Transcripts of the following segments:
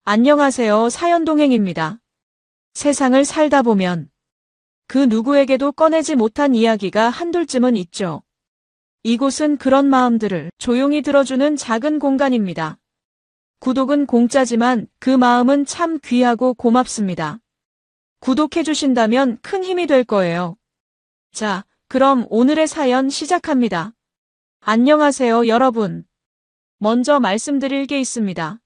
안녕하세요. 사연동행입니다. 세상을 살다 보면 그 누구에게도 꺼내지 못한 이야기가 한둘쯤은 있죠. 이곳은 그런 마음들을 조용히 들어주는 작은 공간입니다. 구독은 공짜지만 그 마음은 참 귀하고 고맙습니다. 구독해주신다면 큰 힘이 될 거예요. 자, 그럼 오늘의 사연 시작합니다. 안녕하세요, 여러분. 먼저 말씀드릴 게 있습니다.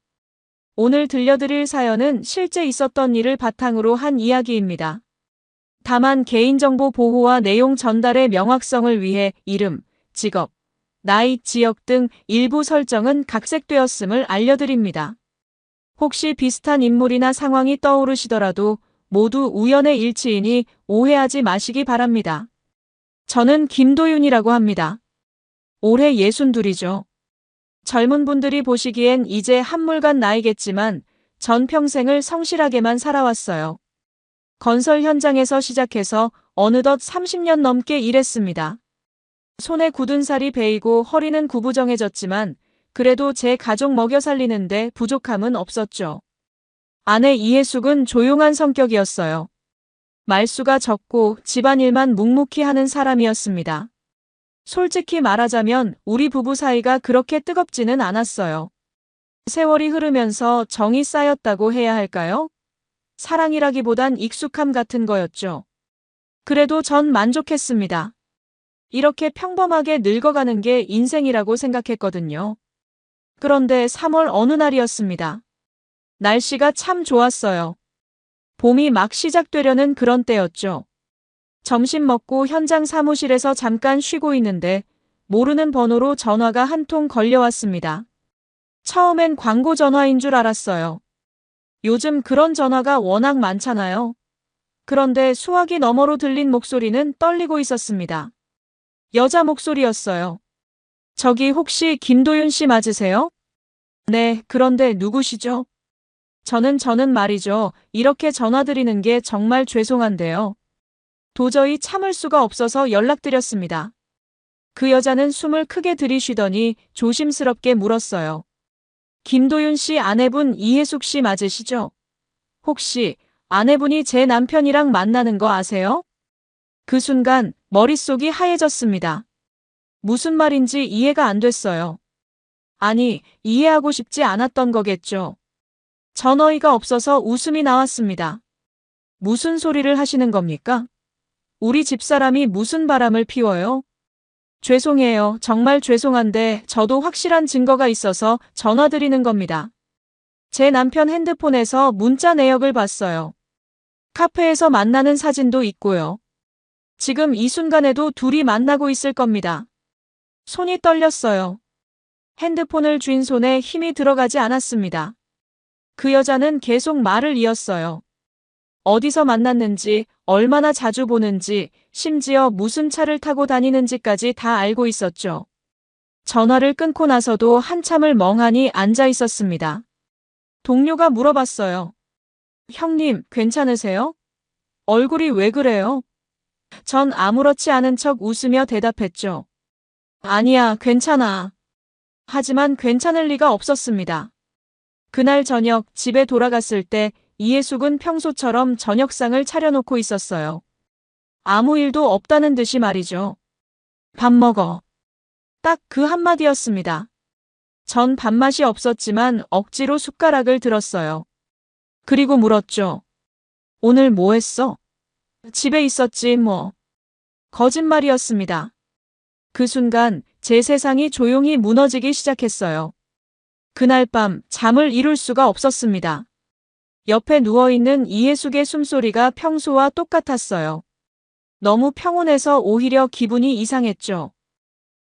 오늘 들려드릴 사연은 실제 있었던 일을 바탕으로 한 이야기입니다. 다만 개인정보 보호와 내용 전달의 명확성을 위해 이름, 직업, 나이, 지역 등 일부 설정은 각색되었음을 알려드립니다. 혹시 비슷한 인물이나 상황이 떠오르시더라도 모두 우연의 일치이니 오해하지 마시기 바랍니다. 저는 김도윤이라고 합니다. 올해 62이죠. 젊은 분들이 보시기엔 이제 한물간 나이겠지만 전 평생을 성실하게만 살아왔어요. 건설 현장에서 시작해서 어느덧 30년 넘게 일했습니다. 손에 굳은 살이 베이고 허리는 구부정해졌지만 그래도 제 가족 먹여 살리는데 부족함은 없었죠. 아내 이혜숙은 조용한 성격이었어요. 말수가 적고 집안일만 묵묵히 하는 사람이었습니다. 솔직히 말하자면 우리 부부 사이가 그렇게 뜨겁지는 않았어요. 세월이 흐르면서 정이 쌓였다고 해야 할까요? 사랑이라기보단 익숙함 같은 거였죠. 그래도 전 만족했습니다. 이렇게 평범하게 늙어가는 게 인생이라고 생각했거든요. 그런데 3월 어느 날이었습니다. 날씨가 참 좋았어요. 봄이 막 시작되려는 그런 때였죠. 점심 먹고 현장 사무실에서 잠깐 쉬고 있는데 모르는 번호로 전화가 한 통 걸려왔습니다. 처음엔 광고 전화인 줄 알았어요. 요즘 그런 전화가 워낙 많잖아요. 그런데 수화기 너머로 들린 목소리는 떨리고 있었습니다. 여자 목소리였어요. 저기 혹시 김도윤 씨 맞으세요? 네, 그런데 누구시죠? 저는 말이죠. 이렇게 전화드리는 게 정말 죄송한데요. 도저히 참을 수가 없어서 연락드렸습니다. 그 여자는 숨을 크게 들이쉬더니 조심스럽게 물었어요. 김도윤 씨 아내분 이혜숙 씨 맞으시죠? 혹시 아내분이 제 남편이랑 만나는 거 아세요? 그 순간 머릿속이 하얘졌습니다. 무슨 말인지 이해가 안 됐어요. 아니, 이해하고 싶지 않았던 거겠죠. 전 어이가 없어서 웃음이 나왔습니다. 무슨 소리를 하시는 겁니까? 우리 집사람이 무슨 바람을 피워요? 죄송해요. 정말 죄송한데 저도 확실한 증거가 있어서 전화드리는 겁니다. 제 남편 핸드폰에서 문자 내역을 봤어요. 카페에서 만나는 사진도 있고요. 지금 이 순간에도 둘이 만나고 있을 겁니다. 손이 떨렸어요. 핸드폰을 쥔 손에 힘이 들어가지 않았습니다. 그 여자는 계속 말을 이었어요. 어디서 만났는지, 얼마나 자주 보는지, 심지어 무슨 차를 타고 다니는지까지 다 알고 있었죠. 전화를 끊고 나서도 한참을 멍하니 앉아 있었습니다. 동료가 물어봤어요. 형님, 괜찮으세요? 얼굴이 왜 그래요? 전 아무렇지 않은 척 웃으며 대답했죠. 아니야, 괜찮아. 하지만 괜찮을 리가 없었습니다. 그날 저녁 집에 돌아갔을 때 이혜숙은 평소처럼 저녁상을 차려놓고 있었어요. 아무 일도 없다는 듯이 말이죠. 밥 먹어. 딱 그 한마디였습니다. 전 밥맛이 없었지만 억지로 숟가락을 들었어요. 그리고 물었죠. 오늘 뭐 했어? 집에 있었지 뭐. 거짓말이었습니다. 그 순간 제 세상이 조용히 무너지기 시작했어요. 그날 밤 잠을 이룰 수가 없었습니다. 옆에 누워있는 이혜숙의 숨소리가 평소와 똑같았어요. 너무 평온해서 오히려 기분이 이상했죠.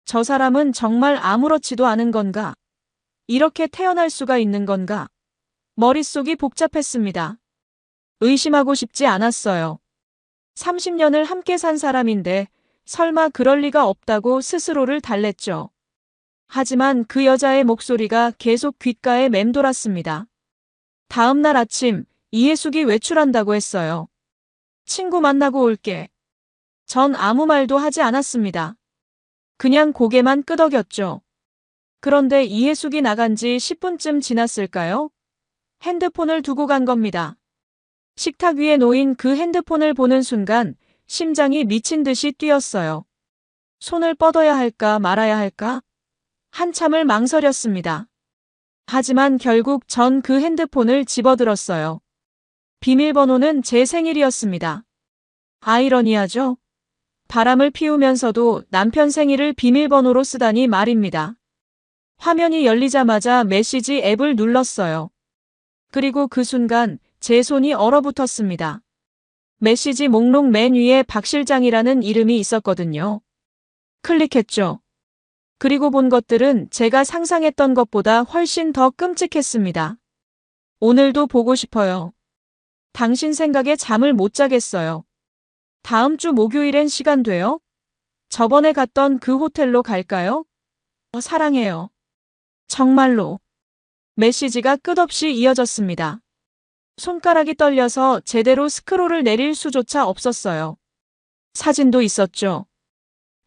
저 사람은 정말 아무렇지도 않은 건가? 이렇게 태어날 수가 있는 건가? 머릿속이 복잡했습니다. 의심하고 싶지 않았어요. 30년을 함께 산 사람인데 설마 그럴 리가 없다고 스스로를 달랬죠. 하지만 그 여자의 목소리가 계속 귓가에 맴돌았습니다. 다음 날 아침 이혜숙이 외출한다고 했어요. 친구 만나고 올게. 전 아무 말도 하지 않았습니다. 그냥 고개만 끄덕였죠. 그런데 이혜숙이 나간 지 10분쯤 지났을까요? 핸드폰을 두고 간 겁니다. 식탁 위에 놓인 그 핸드폰을 보는 순간 심장이 미친 듯이 뛰었어요. 손을 뻗어야 할까 말아야 할까? 한참을 망설였습니다. 하지만 결국 전 그 핸드폰을 집어들었어요. 비밀번호는 제 생일이었습니다. 아이러니하죠? 바람을 피우면서도 남편 생일을 비밀번호로 쓰다니 말입니다. 화면이 열리자마자 메시지 앱을 눌렀어요. 그리고 그 순간 제 손이 얼어붙었습니다. 메시지 목록 맨 위에 박 실장이라는 이름이 있었거든요. 클릭했죠. 그리고 본 것들은 제가 상상했던 것보다 훨씬 더 끔찍했습니다. 오늘도 보고 싶어요. 당신 생각에 잠을 못 자겠어요. 다음 주 목요일엔 시간 돼요? 저번에 갔던 그 호텔로 갈까요? 사랑해요. 정말로. 메시지가 끝없이 이어졌습니다. 손가락이 떨려서 제대로 스크롤을 내릴 수조차 없었어요. 사진도 있었죠.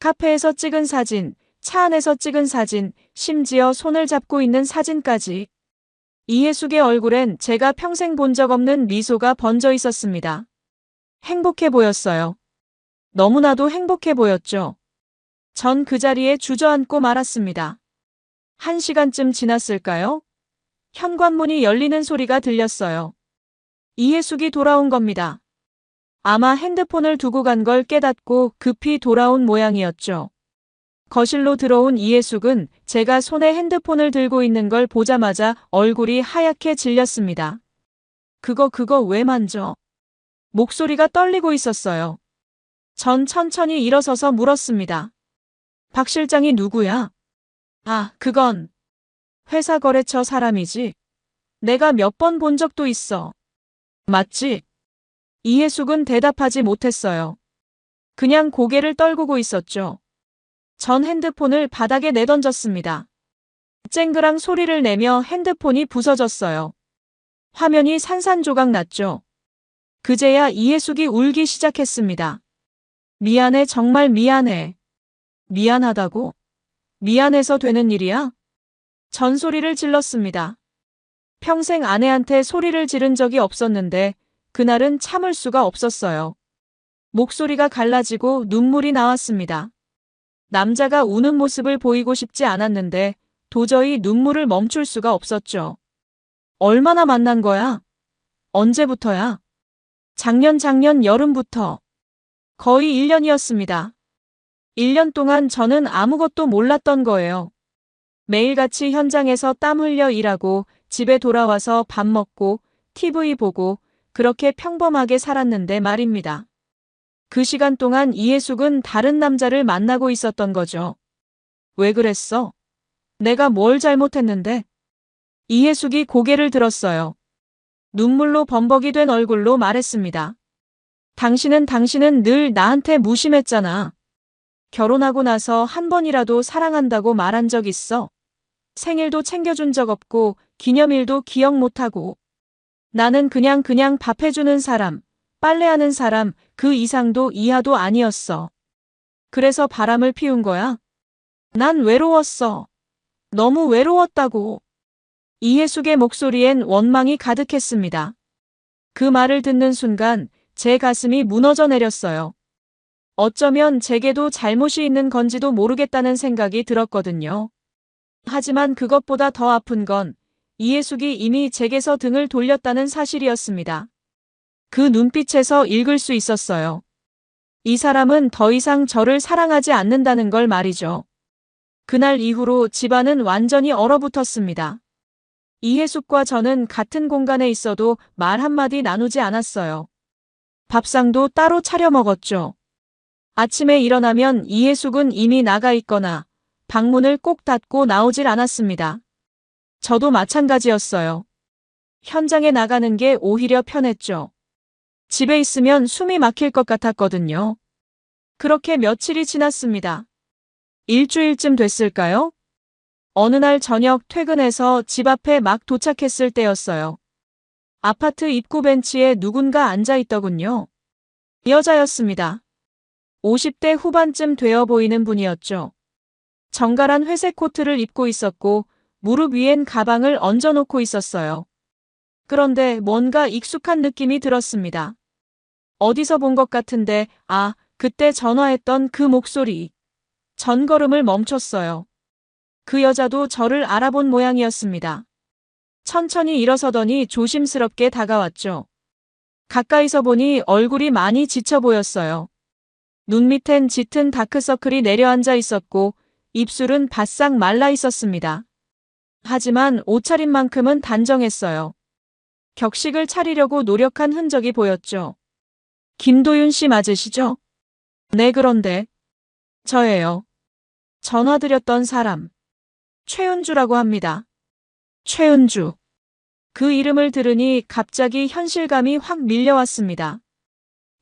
카페에서 찍은 사진, 차 안에서 찍은 사진, 심지어 손을 잡고 있는 사진까지. 이해숙의 얼굴엔 제가 평생 본 적 없는 미소가 번져 있었습니다. 행복해 보였어요. 너무나도 행복해 보였죠. 전 그 자리에 주저앉고 말았습니다. 1시간쯤 지났을까요? 현관문이 열리는 소리가 들렸어요. 이해숙이 돌아온 겁니다. 아마 핸드폰을 두고 간 걸 깨닫고 급히 돌아온 모양이었죠. 거실로 들어온 이해숙은 제가 손에 핸드폰을 들고 있는 걸 보자마자 얼굴이 하얗게 질렸습니다. 그거 왜 만져? 목소리가 떨리고 있었어요. 전 천천히 일어서서 물었습니다. 박 실장이 누구야? 그건 회사 거래처 사람이지. 내가 몇 번 본 적도 있어. 맞지? 이해숙은 대답하지 못했어요. 그냥 고개를 떨구고 있었죠. 전 핸드폰을 바닥에 내던졌습니다. 쨍그랑 소리를 내며 핸드폰이 부서졌어요. 화면이 산산조각 났죠. 그제야 이해숙이 울기 시작했습니다. 미안해, 정말 미안해. 미안하다고? 미안해서 되는 일이야? 전소리를 질렀습니다. 평생 아내한테 소리를 지른 적이 없었는데 그날은 참을 수가 없었어요. 목소리가 갈라지고 눈물이 나왔습니다. 남자가 우는 모습을 보이고 싶지 않았는데 도저히 눈물을 멈출 수가 없었죠. 얼마나 만난 거야? 언제부터야? 작년 여름부터. 거의 1년이었습니다. 1년 동안 저는 아무것도 몰랐던 거예요. 매일같이 현장에서 땀 흘려 일하고 집에 돌아와서 밥 먹고 TV 보고 그렇게 평범하게 살았는데 말입니다. 그 시간 동안 이해숙은 다른 남자를 만나고 있었던 거죠. 왜 그랬어? 내가 뭘 잘못했는데? 이해숙이 고개를 들었어요. 눈물로 범벅이 된 얼굴로 말했습니다. 당신은 늘 나한테 무심했잖아. 결혼하고 나서 한 번이라도 사랑한다고 말한 적 있어? 생일도 챙겨준 적 없고 기념일도 기억 못하고. 나는 그냥 밥 해주는 사람, 빨래하는 사람, 그 이상도 이하도 아니었어. 그래서 바람을 피운 거야? 난 외로웠어. 너무 외로웠다고. 이해숙의 목소리엔 원망이 가득했습니다. 그 말을 듣는 순간 제 가슴이 무너져 내렸어요. 어쩌면 제게도 잘못이 있는 건지도 모르겠다는 생각이 들었거든요. 하지만 그것보다 더 아픈 건 이해숙이 이미 제게서 등을 돌렸다는 사실이었습니다. 그 눈빛에서 읽을 수 있었어요. 이 사람은 더 이상 저를 사랑하지 않는다는 걸 말이죠. 그날 이후로 집안은 완전히 얼어붙었습니다. 이해숙과 저는 같은 공간에 있어도 말 한마디 나누지 않았어요. 밥상도 따로 차려 먹었죠. 아침에 일어나면 이해숙은 이미 나가 있거나 방문을 꼭 닫고 나오질 않았습니다. 저도 마찬가지였어요. 현장에 나가는 게 오히려 편했죠. 집에 있으면 숨이 막힐 것 같았거든요. 그렇게 며칠이 지났습니다. 일주일쯤 됐을까요? 어느 날 저녁 퇴근해서 집 앞에 막 도착했을 때였어요. 아파트 입구 벤치에 누군가 앉아 있더군요. 여자였습니다. 50대 후반쯤 되어 보이는 분이었죠. 정갈한 회색 코트를 입고 있었고 무릎 위엔 가방을 얹어놓고 있었어요. 그런데 뭔가 익숙한 느낌이 들었습니다. 어디서 본 것 같은데, 그때 전화했던 그 목소리. 전 걸음을 멈췄어요. 그 여자도 저를 알아본 모양이었습니다. 천천히 일어서더니 조심스럽게 다가왔죠. 가까이서 보니 얼굴이 많이 지쳐 보였어요. 눈 밑엔 짙은 다크서클이 내려앉아 있었고 입술은 바싹 말라 있었습니다. 하지만 옷차림만큼은 단정했어요. 격식을 차리려고 노력한 흔적이 보였죠. 김도윤 씨 맞으시죠? 네, 그런데 저예요. 전화드렸던 사람. 최은주라고 합니다. 최은주. 그 이름을 들으니 갑자기 현실감이 확 밀려왔습니다.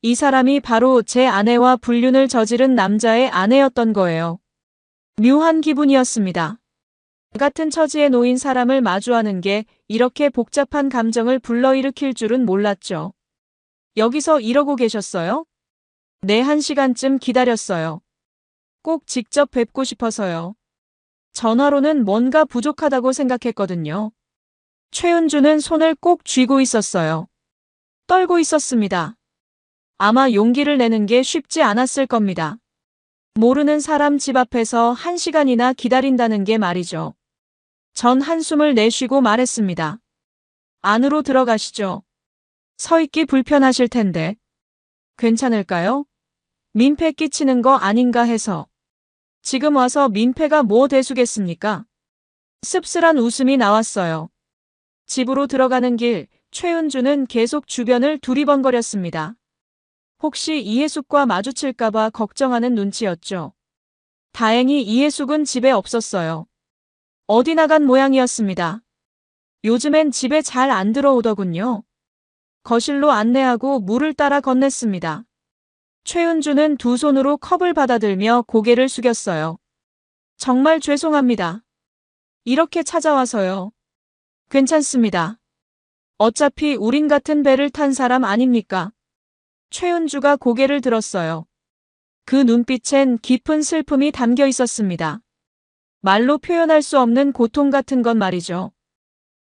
이 사람이 바로 제 아내와 불륜을 저지른 남자의 아내였던 거예요. 묘한 기분이었습니다. 같은 처지에 놓인 사람을 마주하는 게 이렇게 복잡한 감정을 불러일으킬 줄은 몰랐죠. 여기서 이러고 계셨어요? 네, 1시간쯤 기다렸어요. 꼭 직접 뵙고 싶어서요. 전화로는 뭔가 부족하다고 생각했거든요. 최은주는 손을 꼭 쥐고 있었어요. 떨고 있었습니다. 아마 용기를 내는 게 쉽지 않았을 겁니다. 모르는 사람 집 앞에서 1시간이나 기다린다는 게 말이죠. 전 한숨을 내쉬고 말했습니다. 안으로 들어가시죠. 서 있기 불편하실 텐데. 괜찮을까요? 민폐 끼치는 거 아닌가 해서. 지금 와서 민폐가 뭐 대수겠습니까? 씁쓸한 웃음이 나왔어요. 집으로 들어가는 길, 최은주는 계속 주변을 두리번거렸습니다. 혹시 이해숙과 마주칠까봐 걱정하는 눈치였죠. 다행히 이해숙은 집에 없었어요. 어디 나간 모양이었습니다. 요즘엔 집에 잘 안 들어오더군요. 거실로 안내하고 물을 따라 건넸습니다. 최은주는 두 손으로 컵을 받아들며 고개를 숙였어요. 정말 죄송합니다. 이렇게 찾아와서요. 괜찮습니다. 어차피 우린 같은 배를 탄 사람 아닙니까? 최은주가 고개를 들었어요. 그 눈빛엔 깊은 슬픔이 담겨 있었습니다. 말로 표현할 수 없는 고통 같은 건 말이죠.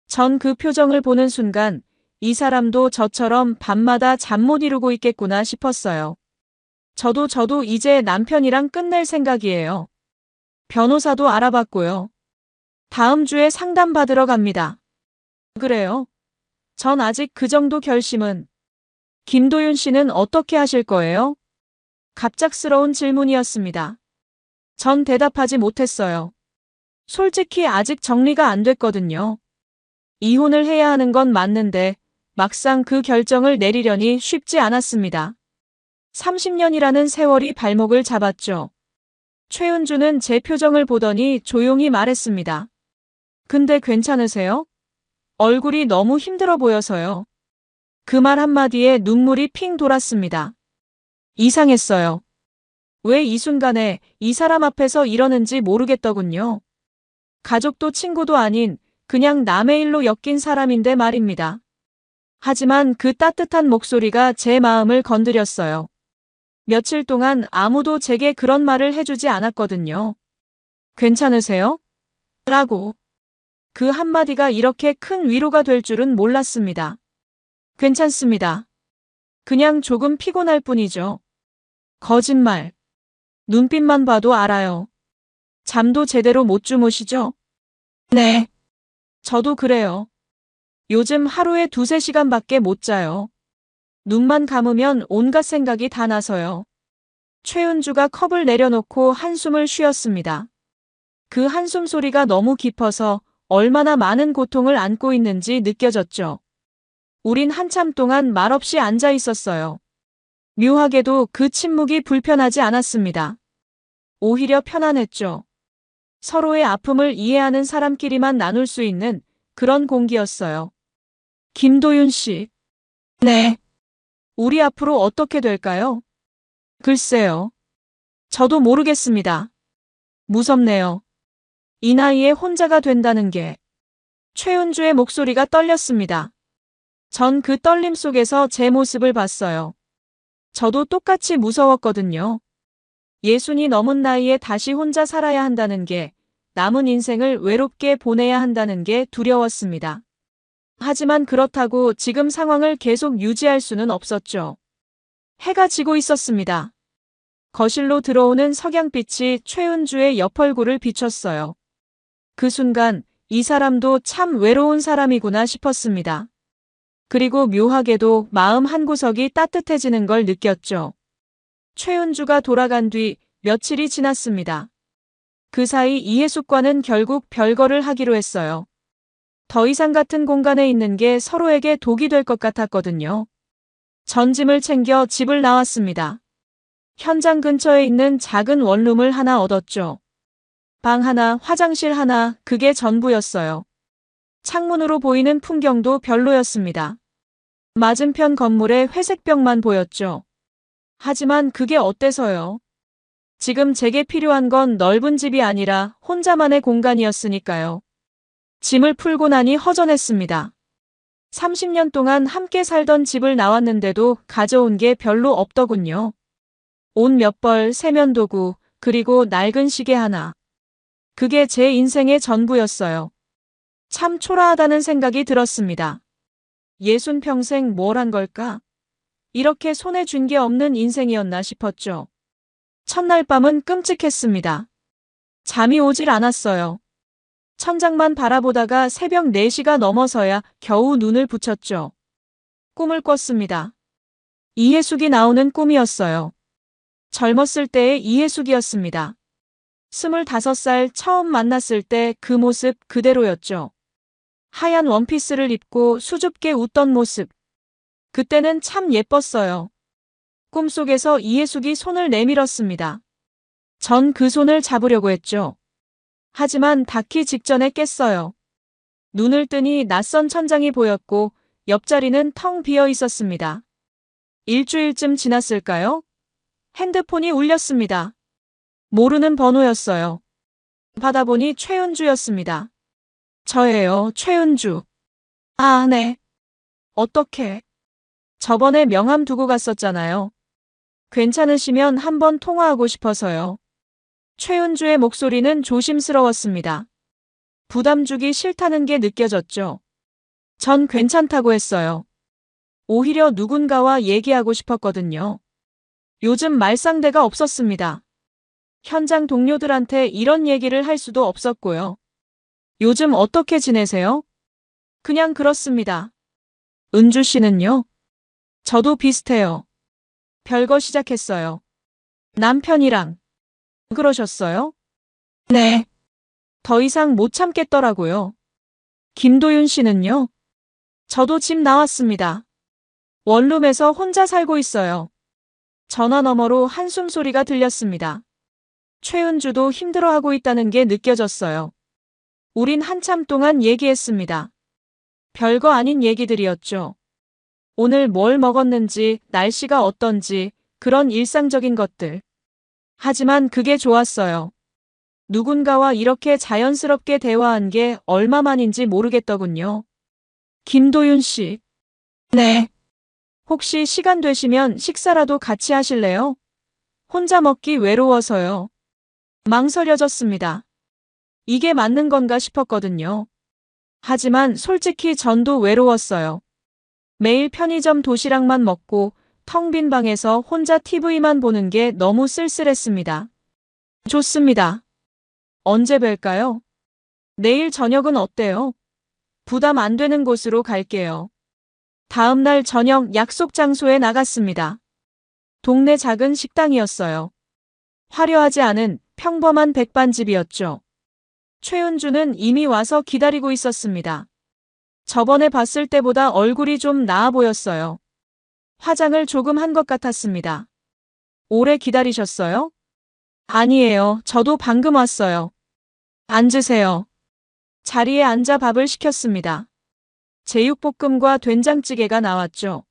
전 그 표정을 보는 순간 이 사람도 저처럼 밤마다 잠 못 이루고 있겠구나 싶었어요. 저도 이제 남편이랑 끝낼 생각이에요. 변호사도 알아봤고요. 다음 주에 상담 받으러 갑니다. 그래요? 전 아직 그 정도 결심은. 김도윤 씨는 어떻게 하실 거예요? 갑작스러운 질문이었습니다. 전 대답하지 못했어요. 솔직히 아직 정리가 안 됐거든요. 이혼을 해야 하는 건 맞는데 막상 그 결정을 내리려니 쉽지 않았습니다. 30년이라는 세월이 발목을 잡았죠. 최은주는 제 표정을 보더니 조용히 말했습니다. 근데 괜찮으세요? 얼굴이 너무 힘들어 보여서요. 그 말 한마디에 눈물이 핑 돌았습니다. 이상했어요. 왜 이 순간에 이 사람 앞에서 이러는지 모르겠더군요. 가족도 친구도 아닌 그냥 남의 일로 엮인 사람인데 말입니다. 하지만 그 따뜻한 목소리가 제 마음을 건드렸어요. 며칠 동안 아무도 제게 그런 말을 해주지 않았거든요. 괜찮으세요? 라고. 그 한마디가 이렇게 큰 위로가 될 줄은 몰랐습니다. 괜찮습니다. 그냥 조금 피곤할 뿐이죠. 거짓말. 눈빛만 봐도 알아요. 잠도 제대로 못 주무시죠? 네. 저도 그래요. 요즘 하루에 2~3시간밖에 못 자요. 눈만 감으면 온갖 생각이 다 나서요. 최은주가 컵을 내려놓고 한숨을 쉬었습니다. 그 한숨 소리가 너무 깊어서 얼마나 많은 고통을 안고 있는지 느껴졌죠. 우린 한참 동안 말없이 앉아 있었어요. 묘하게도 그 침묵이 불편하지 않았습니다. 오히려 편안했죠. 서로의 아픔을 이해하는 사람끼리만 나눌 수 있는 그런 공기였어요. 김도윤 씨. 네. 우리 앞으로 어떻게 될까요? 글쎄요. 저도 모르겠습니다. 무섭네요. 이 나이에 혼자가 된다는 게. 최은주의 목소리가 떨렸습니다. 전 그 떨림 속에서 제 모습을 봤어요. 저도 똑같이 무서웠거든요. 60이 넘은 나이에 다시 혼자 살아야 한다는 게, 남은 인생을 외롭게 보내야 한다는 게 두려웠습니다. 하지만 그렇다고 지금 상황을 계속 유지할 수는 없었죠. 해가 지고 있었습니다. 거실로 들어오는 석양빛이 최은주의 옆얼굴을 비췄어요. 그 순간 이 사람도 참 외로운 사람이구나 싶었습니다. 그리고 묘하게도 마음 한구석이 따뜻해지는 걸 느꼈죠. 최은주가 돌아간 뒤 며칠이 지났습니다. 그 사이 이해숙과는 결국 별거를 하기로 했어요. 더 이상 같은 공간에 있는 게 서로에게 독이 될 것 같았거든요. 전 짐을 챙겨 집을 나왔습니다. 현장 근처에 있는 작은 원룸을 하나 얻었죠. 방 하나, 화장실 하나, 그게 전부였어요. 창문으로 보이는 풍경도 별로였습니다. 맞은편 건물에 회색벽만 보였죠. 하지만 그게 어때서요? 지금 제게 필요한 건 넓은 집이 아니라 혼자만의 공간이었으니까요. 짐을 풀고 나니 허전했습니다. 30년 동안 함께 살던 집을 나왔는데도 가져온 게 별로 없더군요. 옷 몇 벌, 세면도구, 그리고 낡은 시계 하나. 그게 제 인생의 전부였어요. 참 초라하다는 생각이 들었습니다. 60평생 뭘 한 걸까? 이렇게 손에 쥔 게 없는 인생이었나 싶었죠. 첫날 밤은 끔찍했습니다. 잠이 오질 않았어요. 천장만 바라보다가 새벽 4시가 넘어서야 겨우 눈을 붙였죠. 꿈을 꿨습니다. 이해숙이 나오는 꿈이었어요. 젊었을 때의 이해숙이었습니다. 25살 처음 만났을 때 그 모습 그대로였죠. 하얀 원피스를 입고 수줍게 웃던 모습. 그때는 참 예뻤어요. 꿈속에서 이해숙이 손을 내밀었습니다. 전 그 손을 잡으려고 했죠. 하지만 닿기 직전에 깼어요. 눈을 뜨니 낯선 천장이 보였고 옆자리는 텅 비어 있었습니다. 일주일쯤 지났을까요? 핸드폰이 울렸습니다. 모르는 번호였어요. 받아보니 최은주였습니다. 저예요, 최은주. 아, 네. 어떻게? 저번에 명함 두고 갔었잖아요. 괜찮으시면 한번 통화하고 싶어서요. 최은주의 목소리는 조심스러웠습니다. 부담 주기 싫다는 게 느껴졌죠. 전 괜찮다고 했어요. 오히려 누군가와 얘기하고 싶었거든요. 요즘 말상대가 없었습니다. 현장 동료들한테 이런 얘기를 할 수도 없었고요. 요즘 어떻게 지내세요? 그냥 그렇습니다. 은주 씨는요? 저도 비슷해요. 별거 시작했어요. 남편이랑. 그러셨어요? 네. 더 이상 못 참겠더라고요. 김도윤 씨는요? 저도 집 나왔습니다. 원룸에서 혼자 살고 있어요. 전화 너머로 한숨 소리가 들렸습니다. 최은주도 힘들어하고 있다는 게 느껴졌어요. 우린 한참 동안 얘기했습니다. 별거 아닌 얘기들이었죠. 오늘 뭘 먹었는지, 날씨가 어떤지, 그런 일상적인 것들. 하지만 그게 좋았어요. 누군가와 이렇게 자연스럽게 대화한 게 얼마만인지 모르겠더군요. 김도윤 씨. 네. 혹시 시간 되시면 식사라도 같이 하실래요? 혼자 먹기 외로워서요. 망설여졌습니다. 이게 맞는 건가 싶었거든요. 하지만 솔직히 전도 외로웠어요. 매일 편의점 도시락만 먹고 텅 빈 방에서 혼자 TV만 보는 게 너무 쓸쓸했습니다. 좋습니다. 언제 뵐까요? 내일 저녁은 어때요? 부담 안 되는 곳으로 갈게요. 다음 날 저녁 약속 장소에 나갔습니다. 동네 작은 식당이었어요. 화려하지 않은 평범한 백반집이었죠. 최은주는 이미 와서 기다리고 있었습니다. 저번에 봤을 때보다 얼굴이 좀 나아 보였어요. 화장을 조금 한 것 같았습니다. 오래 기다리셨어요? 아니에요. 저도 방금 왔어요. 앉으세요. 자리에 앉아 밥을 시켰습니다. 제육볶음과 된장찌개가 나왔죠.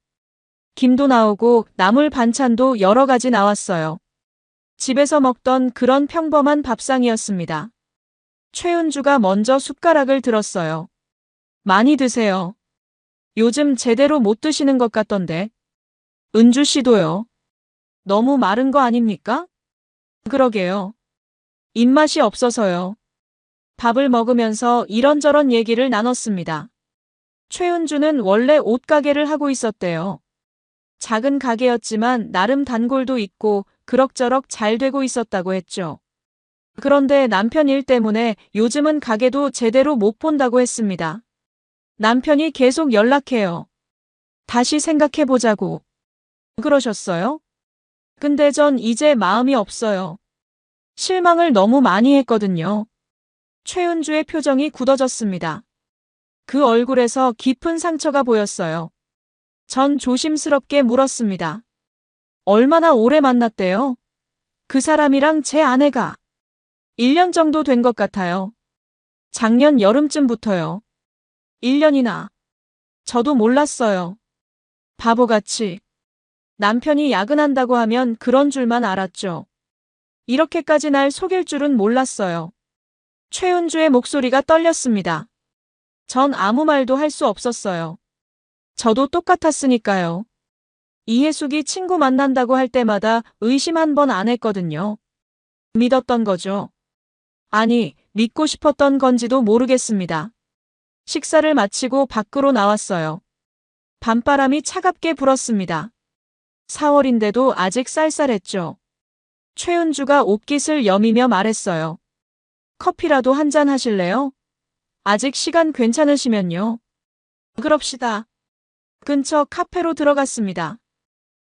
김도 나오고 나물 반찬도 여러 가지 나왔어요. 집에서 먹던 그런 평범한 밥상이었습니다. 최은주가 먼저 숟가락을 들었어요. 많이 드세요. 요즘 제대로 못 드시는 것 같던데. 은주 씨도요. 너무 마른 거 아닙니까? 그러게요. 입맛이 없어서요. 밥을 먹으면서 이런저런 얘기를 나눴습니다. 최은주는 원래 옷가게를 하고 있었대요. 작은 가게였지만 나름 단골도 있고 그럭저럭 잘 되고 있었다고 했죠. 그런데 남편 일 때문에 요즘은 가게도 제대로 못 본다고 했습니다. 남편이 계속 연락해요. 다시 생각해보자고. 그러셨어요? 근데 전 이제 마음이 없어요. 실망을 너무 많이 했거든요. 최은주의 표정이 굳어졌습니다. 그 얼굴에서 깊은 상처가 보였어요. 전 조심스럽게 물었습니다. 얼마나 오래 만났대요? 그 사람이랑 제 아내가 1년 정도 된 것 같아요. 작년 여름쯤부터요. 1년이나. 저도 몰랐어요. 바보같이. 남편이 야근한다고 하면 그런 줄만 알았죠. 이렇게까지 날 속일 줄은 몰랐어요. 최은주의 목소리가 떨렸습니다. 전 아무 말도 할 수 없었어요. 저도 똑같았으니까요. 이해숙이 친구 만난다고 할 때마다 의심 한 번 안 했거든요. 믿었던 거죠. 아니, 믿고 싶었던 건지도 모르겠습니다. 식사를 마치고 밖으로 나왔어요. 밤바람이 차갑게 불었습니다. 4월인데도 아직 쌀쌀했죠. 최은주가 옷깃을 여미며 말했어요. 커피라도 한잔 하실래요? 아직 시간 괜찮으시면요. 그럽시다. 근처 카페로 들어갔습니다.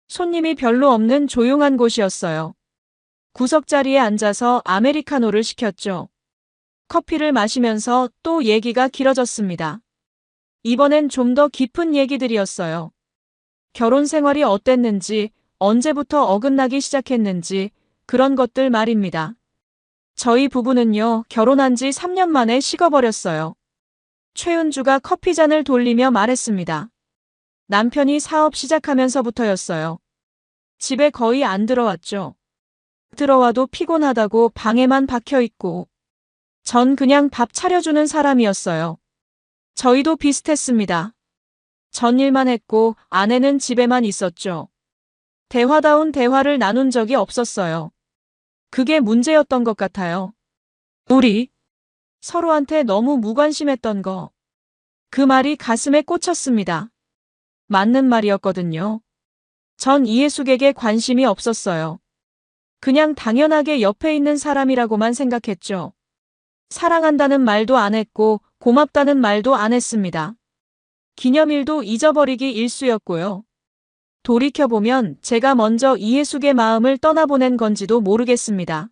손님이 별로 없는 조용한 곳이었어요. 구석자리에 앉아서 아메리카노를 시켰죠. 커피를 마시면서 또 얘기가 길어졌습니다. 이번엔 좀 더 깊은 얘기들이었어요. 결혼 생활이 어땠는지, 언제부터 어긋나기 시작했는지, 그런 것들 말입니다. 저희 부부는요, 결혼한 지 3년 만에 식어버렸어요. 최은주가 커피잔을 돌리며 말했습니다. 남편이 사업 시작하면서부터였어요. 집에 거의 안 들어왔죠. 들어와도 피곤하다고 방에만 박혀있고. 전 그냥 밥 차려주는 사람이었어요. 저희도 비슷했습니다. 전 일만 했고 아내는 집에만 있었죠. 대화다운 대화를 나눈 적이 없었어요. 그게 문제였던 것 같아요. 우리 서로한테 너무 무관심했던 거. 그 말이 가슴에 꽂혔습니다. 맞는 말이었거든요. 전 이해숙에게 관심이 없었어요. 그냥 당연하게 옆에 있는 사람이라고만 생각했죠. 사랑한다는 말도 안 했고 고맙다는 말도 안 했습니다. 기념일도 잊어버리기 일쑤였고요. 돌이켜보면 제가 먼저 이해숙의 마음을 떠나보낸 건지도 모르겠습니다.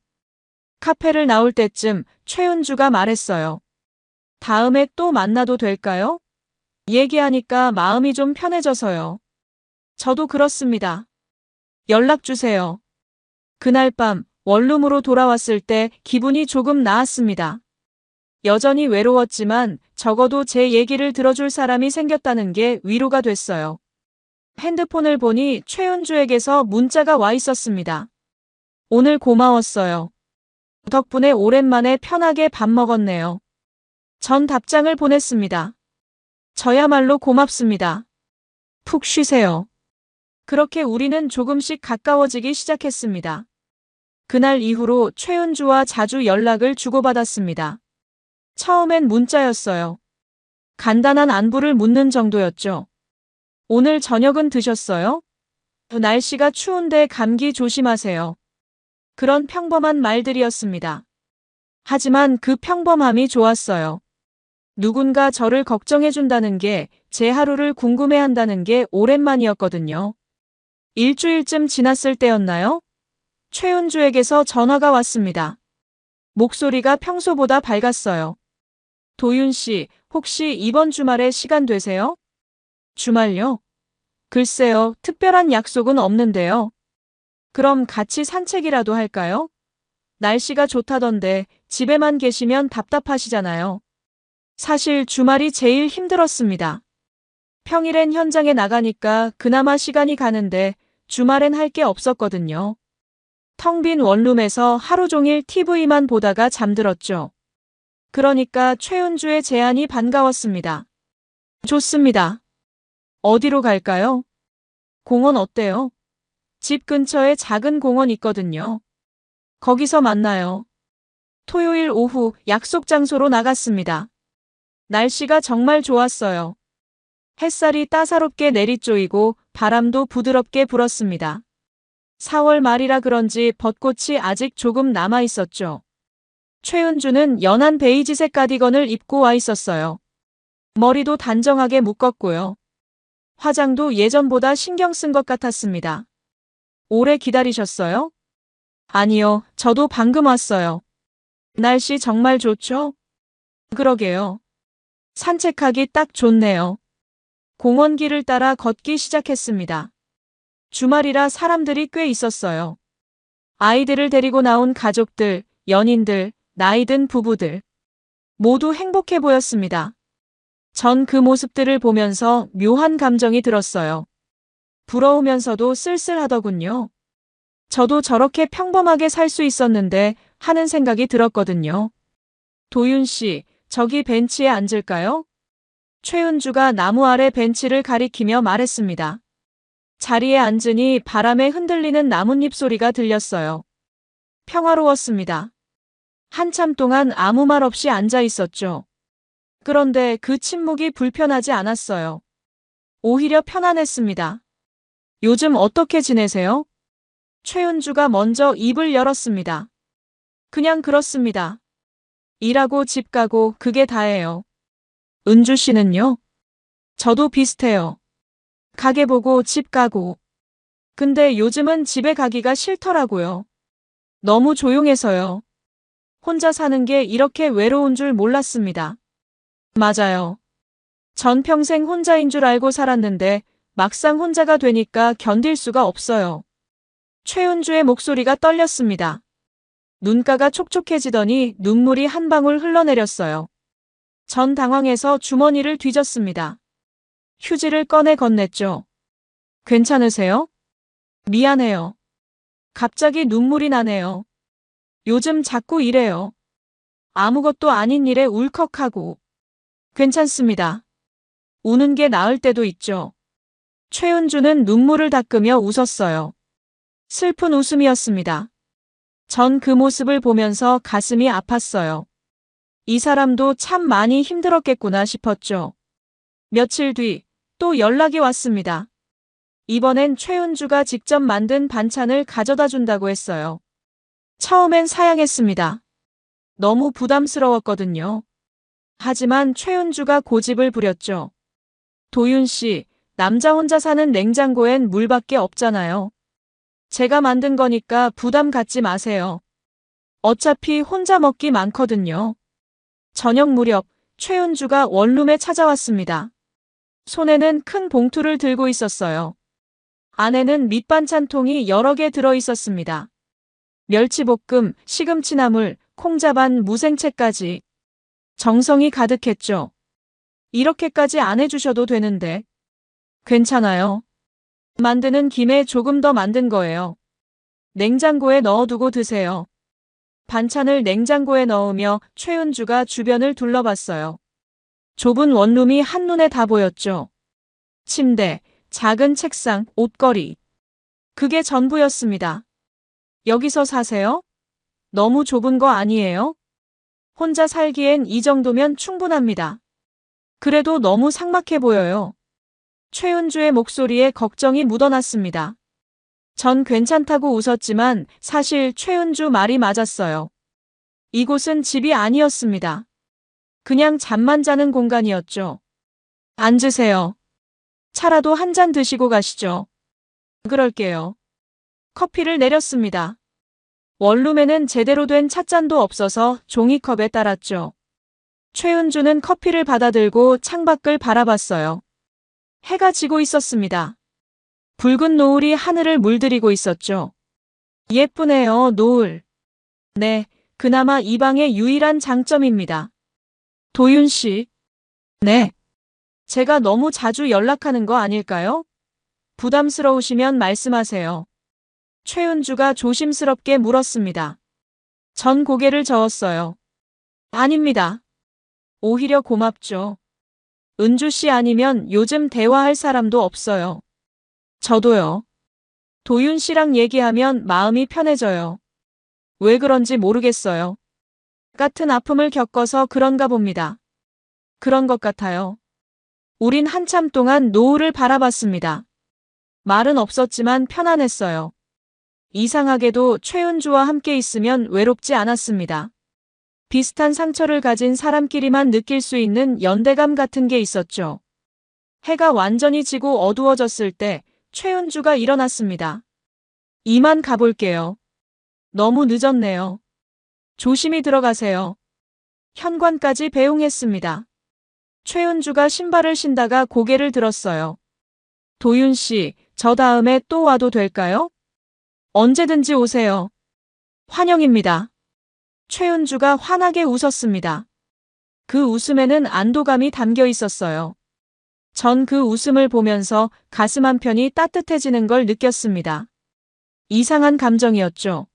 카페를 나올 때쯤 최은주가 말했어요. 다음에 또 만나도 될까요? 얘기하니까 마음이 좀 편해져서요. 저도 그렇습니다. 연락 주세요. 그날 밤 원룸으로 돌아왔을 때 기분이 조금 나았습니다. 여전히 외로웠지만 적어도 제 얘기를 들어줄 사람이 생겼다는 게 위로가 됐어요. 핸드폰을 보니 최은주에게서 문자가 와 있었습니다. 오늘 고마웠어요. 덕분에 오랜만에 편하게 밥 먹었네요. 전 답장을 보냈습니다. 저야말로 고맙습니다. 푹 쉬세요. 그렇게 우리는 조금씩 가까워지기 시작했습니다. 그날 이후로 최은주와 자주 연락을 주고받았습니다. 처음엔 문자였어요. 간단한 안부를 묻는 정도였죠. 오늘 저녁은 드셨어요? 날씨가 추운데 감기 조심하세요. 그런 평범한 말들이었습니다. 하지만 그 평범함이 좋았어요. 누군가 저를 걱정해준다는 게, 제 하루를 궁금해한다는 게 오랜만이었거든요. 일주일쯤 지났을 때였나요? 최은주에게서 전화가 왔습니다. 목소리가 평소보다 밝았어요. 도윤 씨, 혹시 이번 주말에 시간 되세요? 주말요? 글쎄요, 특별한 약속은 없는데요. 그럼 같이 산책이라도 할까요? 날씨가 좋다던데 집에만 계시면 답답하시잖아요. 사실 주말이 제일 힘들었습니다. 평일엔 현장에 나가니까 그나마 시간이 가는데 주말엔 할 게 없었거든요. 텅 빈 원룸에서 하루 종일 TV만 보다가 잠들었죠. 그러니까 최은주의 제안이 반가웠습니다. 좋습니다. 어디로 갈까요? 공원 어때요? 집 근처에 작은 공원 있거든요. 거기서 만나요. 토요일 오후 약속 장소로 나갔습니다. 날씨가 정말 좋았어요. 햇살이 따사롭게 내리쪼이고 바람도 부드럽게 불었습니다. 4월 말이라 그런지 벚꽃이 아직 조금 남아 있었죠. 최은주는 연한 베이지색 가디건을 입고 와 있었어요. 머리도 단정하게 묶었고요. 화장도 예전보다 신경 쓴 것 같았습니다. 오래 기다리셨어요? 아니요, 저도 방금 왔어요. 날씨 정말 좋죠? 그러게요. 산책하기 딱 좋네요. 공원길을 따라 걷기 시작했습니다. 주말이라 사람들이 꽤 있었어요. 아이들을 데리고 나온 가족들, 연인들, 나이든 부부들. 모두 행복해 보였습니다. 전 그 모습들을 보면서 묘한 감정이 들었어요. 부러우면서도 쓸쓸하더군요. 저도 저렇게 평범하게 살 수 있었는데 하는 생각이 들었거든요. 도윤 씨, 저기 벤치에 앉을까요? 최은주가 나무 아래 벤치를 가리키며 말했습니다. 자리에 앉으니 바람에 흔들리는 나뭇잎 소리가 들렸어요. 평화로웠습니다. 한참 동안 아무 말 없이 앉아 있었죠. 그런데 그 침묵이 불편하지 않았어요. 오히려 편안했습니다. 요즘 어떻게 지내세요? 최은주가 먼저 입을 열었습니다. 그냥 그렇습니다. 일하고 집 가고 그게 다예요. 은주 씨는요? 저도 비슷해요. 가게 보고 집 가고. 근데 요즘은 집에 가기가 싫더라고요. 너무 조용해서요. 혼자 사는 게 이렇게 외로운 줄 몰랐습니다. 맞아요. 전 평생 혼자인 줄 알고 살았는데 막상 혼자가 되니까 견딜 수가 없어요. 최은주의 목소리가 떨렸습니다. 눈가가 촉촉해지더니 눈물이 한 방울 흘러내렸어요. 전 당황해서 주머니를 뒤졌습니다. 휴지를 꺼내 건넸죠. 괜찮으세요? 미안해요. 갑자기 눈물이 나네요. 요즘 자꾸 이래요. 아무것도 아닌 일에 울컥하고. 괜찮습니다. 우는 게 나을 때도 있죠. 최은주는 눈물을 닦으며 웃었어요. 슬픈 웃음이었습니다. 전 그 모습을 보면서 가슴이 아팠어요. 이 사람도 참 많이 힘들었겠구나 싶었죠. 며칠 뒤 또 연락이 왔습니다. 이번엔 최은주가 직접 만든 반찬을 가져다 준다고 했어요. 처음엔 사양했습니다. 너무 부담스러웠거든요. 하지만 최은주가 고집을 부렸죠. 도윤 씨, 남자 혼자 사는 냉장고엔 물밖에 없잖아요. 제가 만든 거니까 부담 갖지 마세요. 어차피 혼자 먹기 많거든요. 저녁 무렵 최은주가 원룸에 찾아왔습니다. 손에는 큰 봉투를 들고 있었어요. 안에는 밑반찬통이 여러 개 들어 있었습니다. 멸치볶음, 시금치나물, 콩자반, 무생채까지. 정성이 가득했죠. 이렇게까지 안 해주셔도 되는데. 괜찮아요. 만드는 김에 조금 더 만든 거예요. 냉장고에 넣어두고 드세요. 반찬을 냉장고에 넣으며 최은주가 주변을 둘러봤어요. 좁은 원룸이 한눈에 다 보였죠. 침대, 작은 책상, 옷걸이. 그게 전부였습니다. 여기서 사세요? 너무 좁은 거 아니에요? 혼자 살기엔 이 정도면 충분합니다. 그래도 너무 삭막해 보여요. 최은주의 목소리에 걱정이 묻어났습니다. 전 괜찮다고 웃었지만 사실 최은주 말이 맞았어요. 이곳은 집이 아니었습니다. 그냥 잠만 자는 공간이었죠. 앉으세요. 차라도 한 잔 드시고 가시죠. 그럴게요. 커피를 내렸습니다. 원룸에는 제대로 된 찻잔도 없어서 종이컵에 따랐죠. 최은주는 커피를 받아들고 창밖을 바라봤어요. 해가 지고 있었습니다. 붉은 노을이 하늘을 물들이고 있었죠. 예쁘네요, 노을. 네, 그나마 이 방의 유일한 장점입니다. 도윤 씨. 네. 제가 너무 자주 연락하는 거 아닐까요? 부담스러우시면 말씀하세요. 최은주가 조심스럽게 물었습니다. 전 고개를 저었어요. 아닙니다. 오히려 고맙죠. 은주 씨 아니면 요즘 대화할 사람도 없어요. 저도요. 도윤 씨랑 얘기하면 마음이 편해져요. 왜 그런지 모르겠어요. 같은 아픔을 겪어서 그런가 봅니다. 그런 것 같아요. 우린 한참 동안 노을을 바라봤습니다. 말은 없었지만 편안했어요. 이상하게도 최은주와 함께 있으면 외롭지 않았습니다. 비슷한 상처를 가진 사람끼리만 느낄 수 있는 연대감 같은 게 있었죠. 해가 완전히 지고 어두워졌을 때 최은주가 일어났습니다. 이만 가볼게요. 너무 늦었네요. 조심히 들어가세요. 현관까지 배웅했습니다. 최은주가 신발을 신다가 고개를 들었어요. 도윤 씨, 저 다음에 또 와도 될까요? 언제든지 오세요. 환영입니다. 최은주가 환하게 웃었습니다. 그 웃음에는 안도감이 담겨 있었어요. 전 그 웃음을 보면서 가슴 한편이 따뜻해지는 걸 느꼈습니다. 이상한 감정이었죠.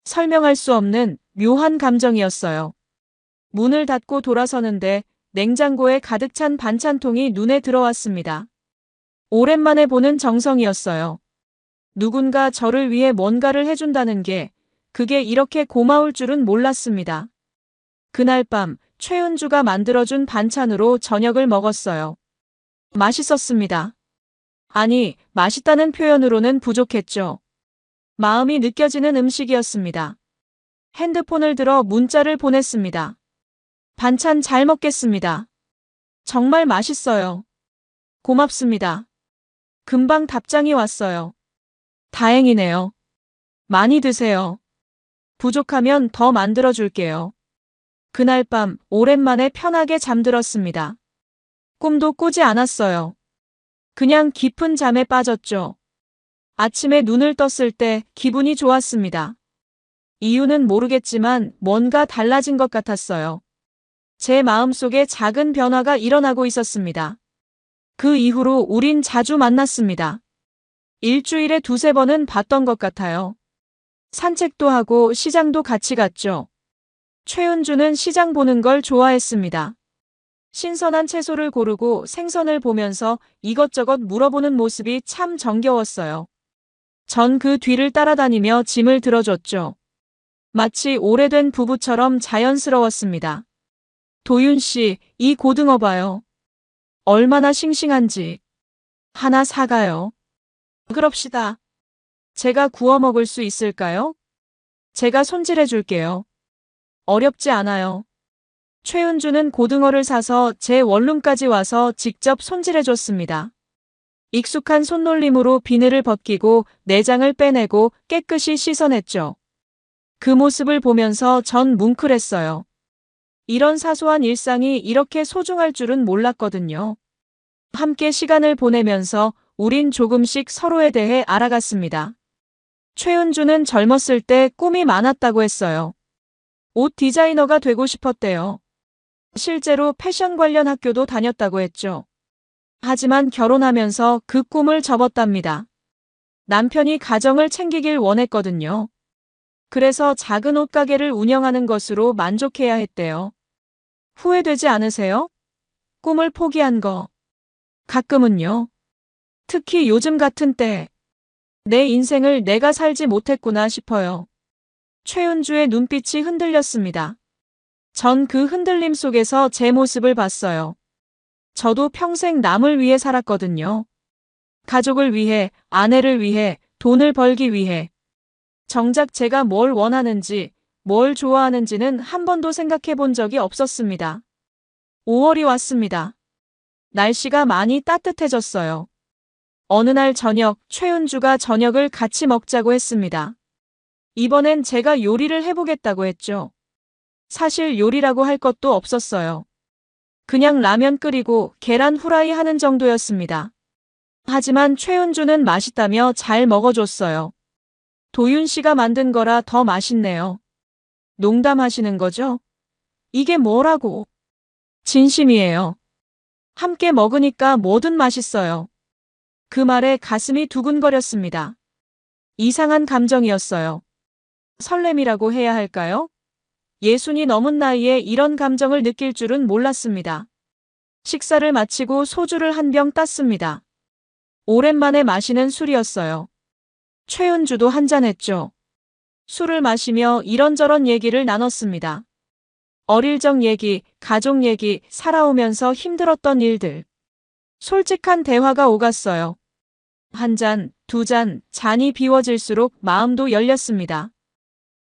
설명할 수 없는 묘한 감정이었어요. 문을 닫고 돌아서는데 냉장고에 가득 찬 반찬통이 눈에 들어왔습니다. 오랜만에 보는 정성이었어요. 누군가 저를 위해 뭔가를 해준다는 게 그게 이렇게 고마울 줄은 몰랐습니다. 그날 밤 최은주가 만들어준 반찬으로 저녁을 먹었어요. 맛있었습니다. 아니, 맛있다는 표현으로는 부족했죠. 마음이 느껴지는 음식이었습니다. 핸드폰을 들어 문자를 보냈습니다. 반찬 잘 먹겠습니다. 정말 맛있어요. 고맙습니다. 금방 답장이 왔어요. 다행이네요. 많이 드세요. 부족하면 더 만들어줄게요. 그날 밤 오랜만에 편하게 잠들었습니다. 꿈도 꾸지 않았어요. 그냥 깊은 잠에 빠졌죠. 아침에 눈을 떴을 때 기분이 좋았습니다. 이유는 모르겠지만 뭔가 달라진 것 같았어요. 제 마음속에 작은 변화가 일어나고 있었습니다. 그 이후로 우린 자주 만났습니다. 일주일에 두세 번은 봤던 것 같아요. 산책도 하고 시장도 같이 갔죠. 최은주는 시장 보는 걸 좋아했습니다. 신선한 채소를 고르고 생선을 보면서 이것저것 물어보는 모습이 참 정겨웠어요. 전 그 뒤를 따라다니며 짐을 들어줬죠. 마치 오래된 부부처럼 자연스러웠습니다. 도윤 씨, 이 고등어 봐요. 얼마나 싱싱한지. 하나 사가요. 그럽시다. 제가 구워 먹을 수 있을까요? 제가 손질해 줄게요. 어렵지 않아요. 최은주는 고등어를 사서 제 원룸까지 와서 직접 손질해 줬습니다. 익숙한 손놀림으로 비늘을 벗기고 내장을 빼내고 깨끗이 씻어냈죠. 그 모습을 보면서 전 뭉클했어요. 이런 사소한 일상이 이렇게 소중할 줄은 몰랐거든요. 함께 시간을 보내면서 우린 조금씩 서로에 대해 알아갔습니다. 최은주는 젊었을 때 꿈이 많았다고 했어요. 옷 디자이너가 되고 싶었대요. 실제로 패션 관련 학교도 다녔다고 했죠. 하지만 결혼하면서 그 꿈을 접었답니다. 남편이 가정을 챙기길 원했거든요. 그래서 작은 옷가게를 운영하는 것으로 만족해야 했대요. 후회되지 않으세요? 꿈을 포기한 거. 가끔은요. 특히 요즘 같은 때. 내 인생을 내가 살지 못했구나 싶어요. 최은주의 눈빛이 흔들렸습니다. 전 그 흔들림 속에서 제 모습을 봤어요. 저도 평생 남을 위해 살았거든요. 가족을 위해, 아내를 위해, 돈을 벌기 위해. 정작 제가 뭘 원하는지, 뭘 좋아하는지는 한 번도 생각해 본 적이 없었습니다. 5월이 왔습니다. 날씨가 많이 따뜻해졌어요. 어느 날 저녁, 최은주가 저녁을 같이 먹자고 했습니다. 이번엔 제가 요리를 해보겠다고 했죠. 사실 요리라고 할 것도 없었어요. 그냥 라면 끓이고 계란 후라이 하는 정도였습니다. 하지만 최은주는 맛있다며 잘 먹어줬어요. 도윤 씨가 만든 거라 더 맛있네요. 농담하시는 거죠? 이게 뭐라고? 진심이에요. 함께 먹으니까 뭐든 맛있어요. 그 말에 가슴이 두근거렸습니다. 이상한 감정이었어요. 설렘이라고 해야 할까요? 예순이 넘은 나이에 이런 감정을 느낄 줄은 몰랐습니다. 식사를 마치고 소주를 한 병 땄습니다. 오랜만에 마시는 술이었어요. 최은주도 한잔했죠. 술을 마시며 이런저런 얘기를 나눴습니다. 어릴 적 얘기, 가족 얘기, 살아오면서 힘들었던 일들. 솔직한 대화가 오갔어요. 한 잔, 두 잔, 잔이 비워질수록 마음도 열렸습니다.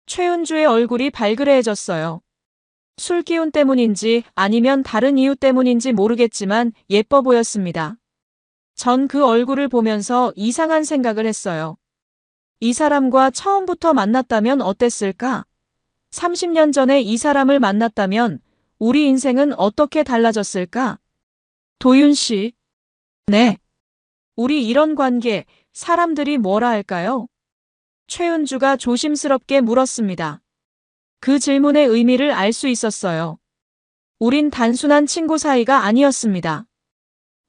최은주의 얼굴이 발그레해졌어요. 술 기운 때문인지 아니면 다른 이유 때문인지 모르겠지만 예뻐 보였습니다. 전 그 얼굴을 보면서 이상한 생각을 했어요. 이 사람과 처음부터 만났다면 어땠을까? 30년 전에 이 사람을 만났다면 우리 인생은 어떻게 달라졌을까? 도윤 씨. 네. 우리 이런 관계, 사람들이 뭐라 할까요? 최은주가 조심스럽게 물었습니다. 그 질문의 의미를 알 수 있었어요. 우린 단순한 친구 사이가 아니었습니다.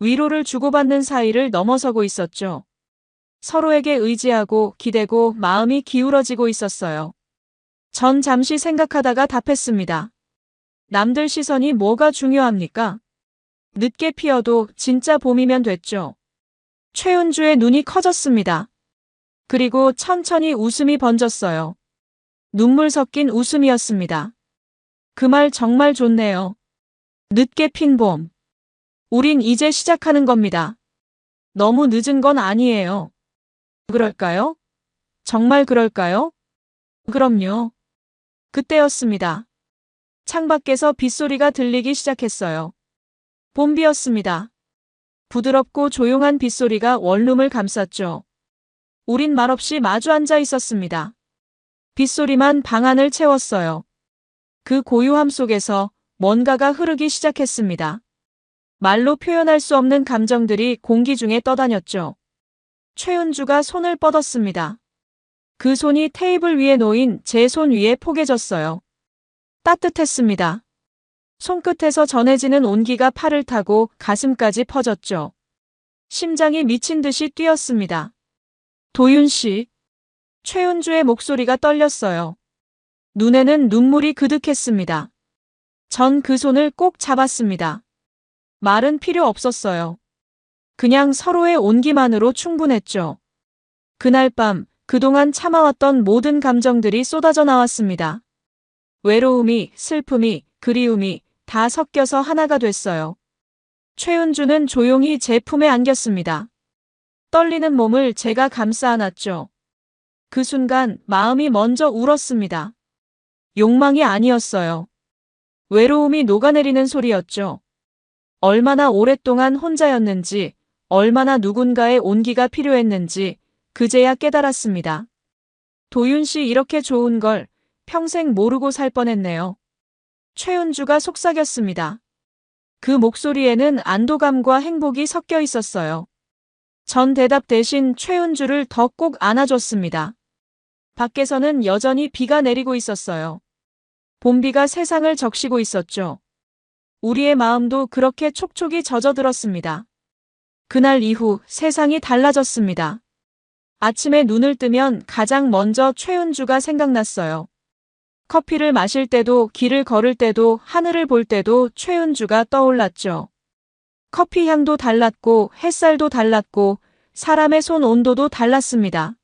위로를 주고받는 사이를 넘어서고 있었죠. 서로에게 의지하고 기대고 마음이 기울어지고 있었어요. 전 잠시 생각하다가 답했습니다. 남들 시선이 뭐가 중요합니까? 늦게 피어도 진짜 봄이면 됐죠. 최은주의 눈이 커졌습니다. 그리고 천천히 웃음이 번졌어요. 눈물 섞인 웃음이었습니다. 그 말 정말 좋네요. 늦게 핀 봄. 우린 이제 시작하는 겁니다. 너무 늦은 건 아니에요. 그럴까요? 정말 그럴까요? 그럼요. 그때였습니다. 창밖에서 빗소리가 들리기 시작했어요. 봄비였습니다. 부드럽고 조용한 빗소리가 원룸을 감쌌죠. 우린 말없이 마주 앉아 있었습니다. 빗소리만 방 안을 채웠어요. 그 고요함 속에서 뭔가가 흐르기 시작했습니다. 말로 표현할 수 없는 감정들이 공기 중에 떠다녔죠. 최은주가 손을 뻗었습니다. 그 손이 테이블 위에 놓인 제 손 위에 포개졌어요. 따뜻했습니다. 손끝에서 전해지는 온기가 팔을 타고 가슴까지 퍼졌죠. 심장이 미친 듯이 뛰었습니다. 도윤 씨. 최은주의 목소리가 떨렸어요. 눈에는 눈물이 그득했습니다. 전 그 손을 꼭 잡았습니다. 말은 필요 없었어요. 그냥 서로의 온기만으로 충분했죠. 그날 밤 그동안 참아왔던 모든 감정들이 쏟아져 나왔습니다. 외로움이, 슬픔이, 그리움이 다 섞여서 하나가 됐어요. 최은주는 조용히 제 품에 안겼습니다. 떨리는 몸을 제가 감싸 안았죠. 그 순간 마음이 먼저 울었습니다. 욕망이 아니었어요. 외로움이 녹아내리는 소리였죠. 얼마나 오랫동안 혼자였는지, 얼마나 누군가의 온기가 필요했는지 그제야 깨달았습니다. 도윤 씨 이렇게 좋은 걸 평생 모르고 살 뻔했네요. 최은주가 속삭였습니다. 그 목소리에는 안도감과 행복이 섞여 있었어요. 전 대답 대신 최은주를 더 꼭 안아줬습니다. 밖에서는 여전히 비가 내리고 있었어요. 봄비가 세상을 적시고 있었죠. 우리의 마음도 그렇게 촉촉이 젖어들었습니다. 그날 이후 세상이 달라졌습니다. 아침에 눈을 뜨면 가장 먼저 최은주가 생각났어요. 커피를 마실 때도 길을 걸을 때도 하늘을 볼 때도 최은주가 떠올랐죠. 커피 향도 달랐고 햇살도 달랐고 사람의 손 온도도 달랐습니다.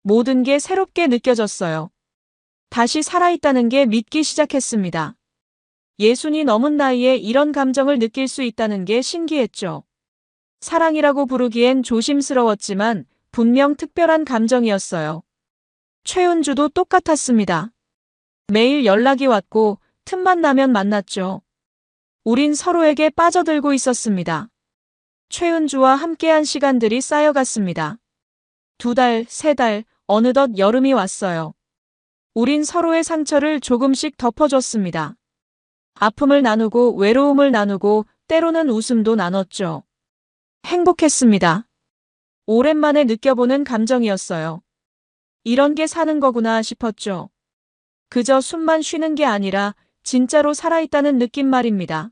모든 게 새롭게 느껴졌어요. 다시 살아있다는 게 믿기 시작했습니다. 60이 넘은 나이에 이런 감정을 느낄 수 있다는 게 신기했죠. 사랑이라고 부르기엔 조심스러웠지만 분명 특별한 감정이었어요. 최은주도 똑같았습니다. 매일 연락이 왔고 틈만 나면 만났죠. 우린 서로에게 빠져들고 있었습니다. 최은주와 함께한 시간들이 쌓여갔습니다. 2달, 3달, 어느덧 여름이 왔어요. 우린 서로의 상처를 조금씩 덮어줬습니다. 아픔을 나누고 외로움을 나누고 때로는 웃음도 나눴죠. 행복했습니다. 오랜만에 느껴보는 감정이었어요. 이런 게 사는 거구나 싶었죠. 그저 숨만 쉬는 게 아니라 진짜로 살아있다는 느낌 말입니다.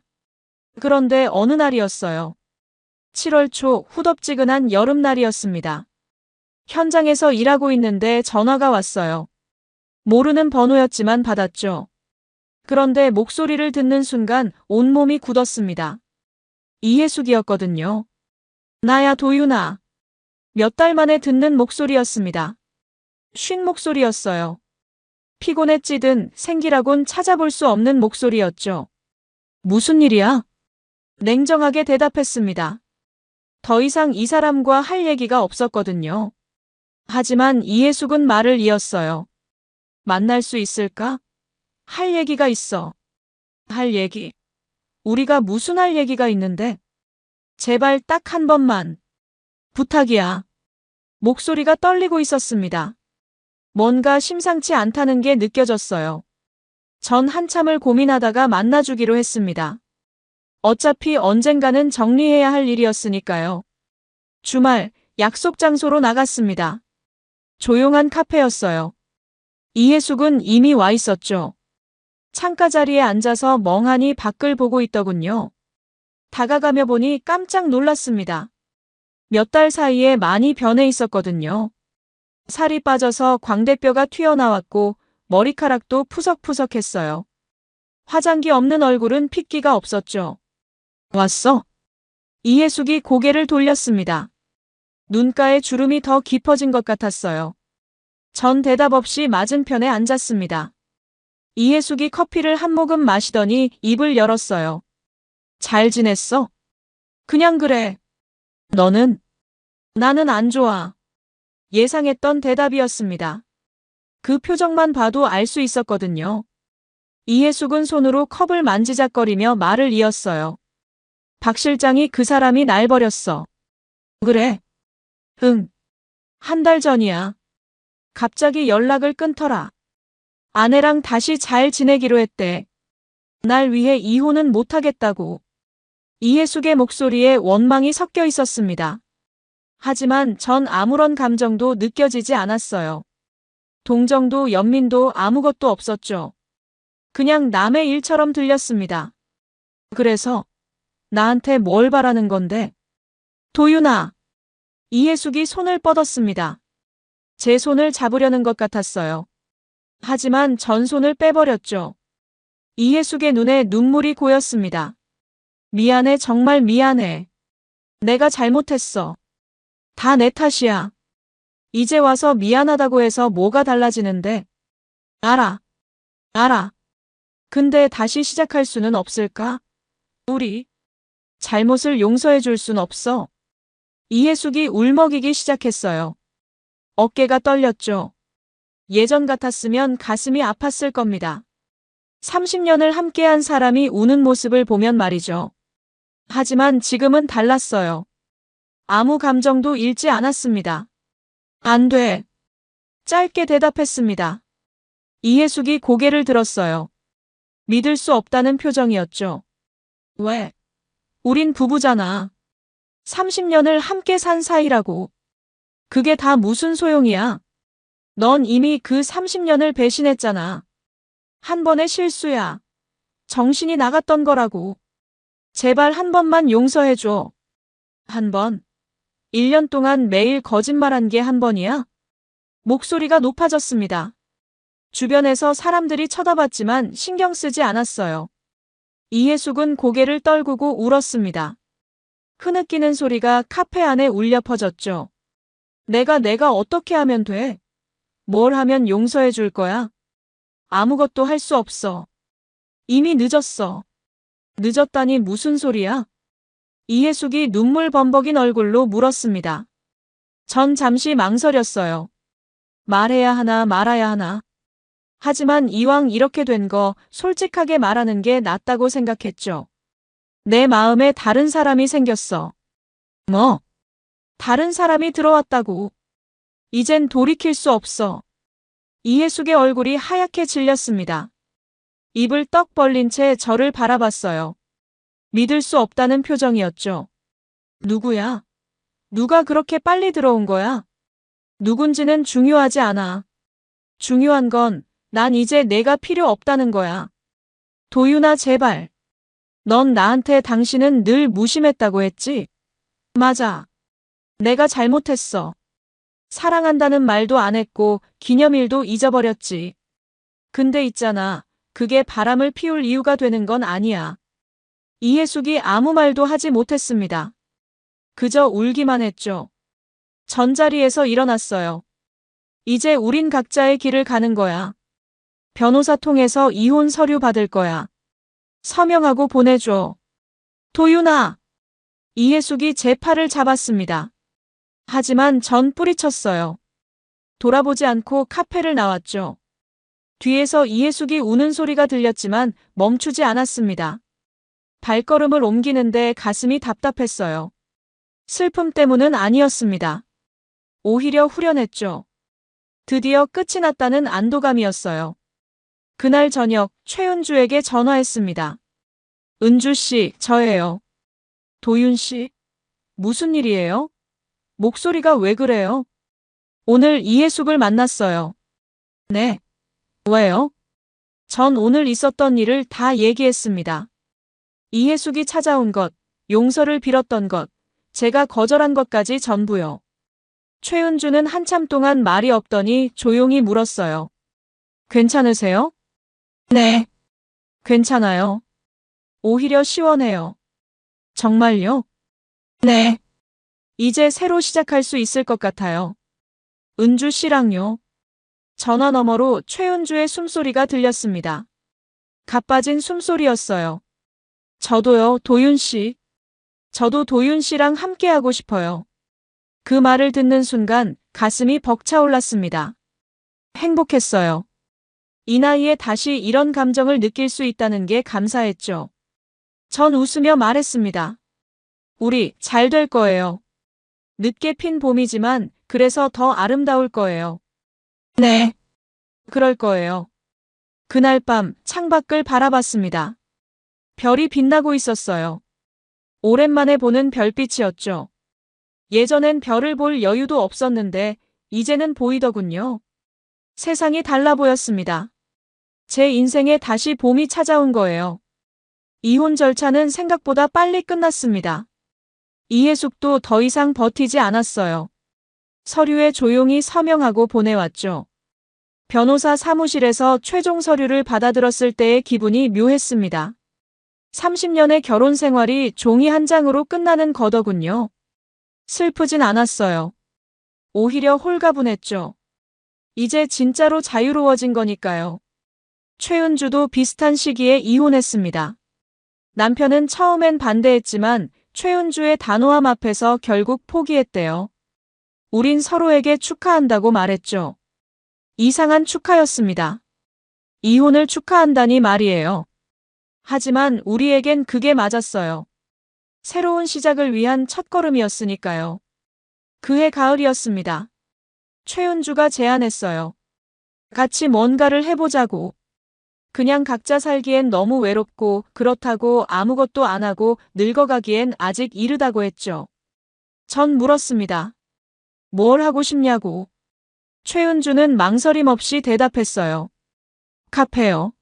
그런데 어느 날이었어요. 7월 초 후덥지근한 여름날이었습니다. 현장에서 일하고 있는데 전화가 왔어요. 모르는 번호였지만 받았죠. 그런데 목소리를 듣는 순간 온몸이 굳었습니다. 이혜숙이었거든요. 나야 도윤아. 몇 달 만에 듣는 목소리였습니다. 쉰 목소리였어요. 피곤에 찌든 생기라곤 찾아볼 수 없는 목소리였죠. 무슨 일이야? 냉정하게 대답했습니다. 더 이상 이 사람과 할 얘기가 없었거든요. 하지만 이해숙은 말을 이었어요. 만날 수 있을까? 할 얘기가 있어. 할 얘기. 우리가 무슨 할 얘기가 있는데? 제발 딱 한 번만. 부탁이야. 목소리가 떨리고 있었습니다. 뭔가 심상치 않다는 게 느껴졌어요. 전 한참을 고민하다가 만나주기로 했습니다. 어차피 언젠가는 정리해야 할 일이었으니까요. 주말 약속 장소로 나갔습니다. 조용한 카페였어요. 이해숙은 이미 와 있었죠. 창가 자리에 앉아서 멍하니 밖을 보고 있더군요. 다가가며 보니 깜짝 놀랐습니다. 몇 달 사이에 많이 변해 있었거든요. 살이 빠져서 광대뼈가 튀어나왔고 머리카락도 푸석푸석했어요. 화장기 없는 얼굴은 핏기가 없었죠. 왔어? 이해숙이 고개를 돌렸습니다. 눈가에 주름이 더 깊어진 것 같았어요. 전 대답 없이 맞은편에 앉았습니다. 이해숙이 커피를 한 모금 마시더니 입을 열었어요. 잘 지냈어? 그냥 그래. 너는? 나는 안 좋아. 예상했던 대답이었습니다. 그 표정만 봐도 알 수 있었거든요. 이해숙은 손으로 컵을 만지작거리며 말을 이었어요. 박 실장이 그 사람이 날 버렸어. 그래? 응. 한 달 전이야. 갑자기 연락을 끊더라. 아내랑 다시 잘 지내기로 했대. 날 위해 이혼은 못하겠다고. 이해숙의 목소리에 원망이 섞여 있었습니다. 하지만 전 아무런 감정도 느껴지지 않았어요. 동정도 연민도 아무것도 없었죠. 그냥 남의 일처럼 들렸습니다. 그래서 나한테 뭘 바라는 건데? 도윤아. 이해숙이 손을 뻗었습니다. 제 손을 잡으려는 것 같았어요. 하지만 전 손을 빼버렸죠. 이해숙의 눈에 눈물이 고였습니다. 미안해, 정말 미안해. 내가 잘못했어. 다 내 탓이야. 이제 와서 미안하다고 해서 뭐가 달라지는데? 알아. 근데 다시 시작할 수는 없을까? 우리 잘못을 용서해 줄 순 없어. 이해숙이 울먹이기 시작했어요. 어깨가 떨렸죠. 예전 같았으면 가슴이 아팠을 겁니다. 30년을 함께한 사람이 우는 모습을 보면 말이죠. 하지만 지금은 달랐어요. 아무 감정도 잃지 않았습니다. 안 돼. 짧게 대답했습니다. 이해숙이 고개를 들었어요. 믿을 수 없다는 표정이었죠. 왜? 우린 부부잖아. 30년을 함께 산 사이라고. 그게 다 무슨 소용이야? 넌 이미 그 30년을 배신했잖아. 한 번의 실수야. 정신이 나갔던 거라고. 제발 한 번만 용서해줘. 한 번? 1년 동안 매일 거짓말한 게 한 번이야? 목소리가 높아졌습니다. 주변에서 사람들이 쳐다봤지만 신경 쓰지 않았어요. 이해숙은 고개를 떨구고 울었습니다. 흐느끼는 소리가 카페 안에 울려 퍼졌죠. 내가 어떻게 하면 돼? 뭘 하면 용서해 줄 거야? 아무것도 할 수 없어. 이미 늦었어. 늦었다니 무슨 소리야? 이해숙이 눈물 범벅인 얼굴로 물었습니다. 전 잠시 망설였어요. 말해야 하나 말아야 하나. 하지만 이왕 이렇게 된 거 솔직하게 말하는 게 낫다고 생각했죠. 내 마음에 다른 사람이 생겼어. 뭐? 다른 사람이 들어왔다고. 이젠 돌이킬 수 없어. 이해숙의 얼굴이 하얗게 질렸습니다. 입을 떡 벌린 채 저를 바라봤어요. 믿을 수 없다는 표정이었죠. 누구야? 누가 그렇게 빨리 들어온 거야? 누군지는 중요하지 않아. 중요한 건 난 이제 내가 필요 없다는 거야. 도윤아, 제발. 넌 나한테 당신은 늘 무심했다고 했지? 맞아. 내가 잘못했어. 사랑한다는 말도 안 했고 기념일도 잊어버렸지. 근데 있잖아. 그게 바람을 피울 이유가 되는 건 아니야. 이해숙이 아무 말도 하지 못했습니다. 그저 울기만 했죠. 전자리에서 일어났어요. 이제 우린 각자의 길을 가는 거야. 변호사 통해서 이혼 서류 받을 거야. 서명하고 보내줘. 도윤아! 이해숙이 제 팔을 잡았습니다. 하지만 전 뿌리쳤어요. 돌아보지 않고 카페를 나왔죠. 뒤에서 이해숙이 우는 소리가 들렸지만 멈추지 않았습니다. 발걸음을 옮기는데 가슴이 답답했어요. 슬픔 때문은 아니었습니다. 오히려 후련했죠. 드디어 끝이 났다는 안도감이었어요. 그날 저녁 최은주에게 전화했습니다. 은주 씨, 저예요. 도윤 씨, 무슨 일이에요? 목소리가 왜 그래요? 오늘 이해숙을 만났어요. 네. 왜요? 전 오늘 있었던 일을 다 얘기했습니다. 이해숙이 찾아온 것, 용서를 빌었던 것, 제가 거절한 것까지 전부요. 최은주는 한참 동안 말이 없더니 조용히 물었어요. 괜찮으세요? 네. 괜찮아요. 오히려 시원해요. 정말요? 네. 이제 새로 시작할 수 있을 것 같아요. 은주 씨랑요. 전화 너머로 최은주의 숨소리가 들렸습니다. 가빠진 숨소리였어요. 저도요, 도윤 씨. 저도 도윤 씨랑 함께하고 싶어요. 그 말을 듣는 순간 가슴이 벅차올랐습니다. 행복했어요. 이 나이에 다시 이런 감정을 느낄 수 있다는 게 감사했죠. 전 웃으며 말했습니다. 우리 잘 될 거예요. 늦게 핀 봄이지만 그래서 더 아름다울 거예요. 네. 그럴 거예요. 그날 밤 창밖을 바라봤습니다. 별이 빛나고 있었어요. 오랜만에 보는 별빛이었죠. 예전엔 별을 볼 여유도 없었는데 이제는 보이더군요. 세상이 달라 보였습니다. 제 인생에 다시 봄이 찾아온 거예요. 이혼 절차는 생각보다 빨리 끝났습니다. 이해숙도 더 이상 버티지 않았어요. 서류에 조용히 서명하고 보내왔죠. 변호사 사무실에서 최종 서류를 받아들었을 때의 기분이 묘했습니다. 30년의 결혼 생활이 종이 한 장으로 끝나는 거더군요. 슬프진 않았어요. 오히려 홀가분했죠. 이제 진짜로 자유로워진 거니까요. 최은주도 비슷한 시기에 이혼했습니다. 남편은 처음엔 반대했지만 최은주의 단호함 앞에서 결국 포기했대요. 우린 서로에게 축하한다고 말했죠. 이상한 축하였습니다. 이혼을 축하한다니 말이에요. 하지만 우리에겐 그게 맞았어요. 새로운 시작을 위한 첫걸음이었으니까요. 그해 가을이었습니다. 최은주가 제안했어요. 같이 뭔가를 해보자고. 그냥 각자 살기엔 너무 외롭고 그렇다고 아무것도 안 하고 늙어가기엔 아직 이르다고 했죠. 전 물었습니다. 뭘 하고 싶냐고. 최은주는 망설임 없이 대답했어요. 카페요.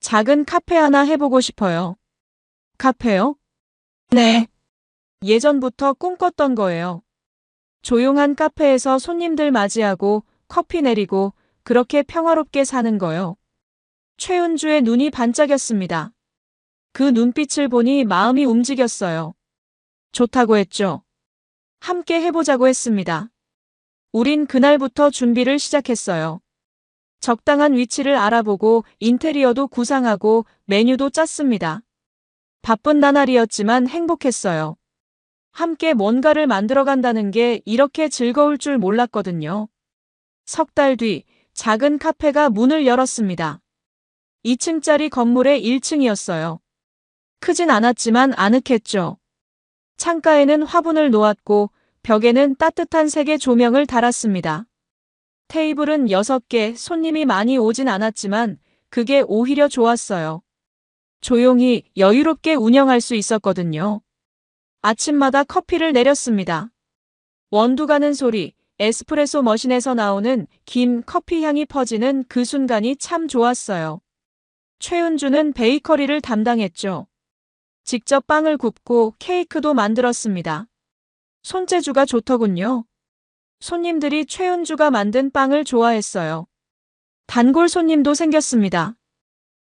작은 카페 하나 해보고 싶어요. 카페요? 네. 예전부터 꿈꿨던 거예요. 조용한 카페에서 손님들 맞이하고 커피 내리고 그렇게 평화롭게 사는 거요. 최은주의 눈이 반짝였습니다. 그 눈빛을 보니 마음이 움직였어요. 좋다고 했죠. 함께 해보자고 했습니다. 우린 그날부터 준비를 시작했어요. 적당한 위치를 알아보고 인테리어도 구상하고 메뉴도 짰습니다. 바쁜 나날이었지만 행복했어요. 함께 뭔가를 만들어간다는 게 이렇게 즐거울 줄 몰랐거든요. 석 달 뒤 작은 카페가 문을 열었습니다. 2층짜리 건물의 1층이었어요. 크진 않았지만 아늑했죠. 창가에는 화분을 놓았고 벽에는 따뜻한 색의 조명을 달았습니다. 테이블은 6개, 손님이 많이 오진 않았지만 그게 오히려 좋았어요. 조용히 여유롭게 운영할 수 있었거든요. 아침마다 커피를 내렸습니다. 원두 가는 소리, 에스프레소 머신에서 나오는 긴 커피 향이 퍼지는 그 순간이 참 좋았어요. 최은주는 베이커리를 담당했죠. 직접 빵을 굽고 케이크도 만들었습니다. 손재주가 좋더군요. 손님들이 최은주가 만든 빵을 좋아했어요. 단골 손님도 생겼습니다.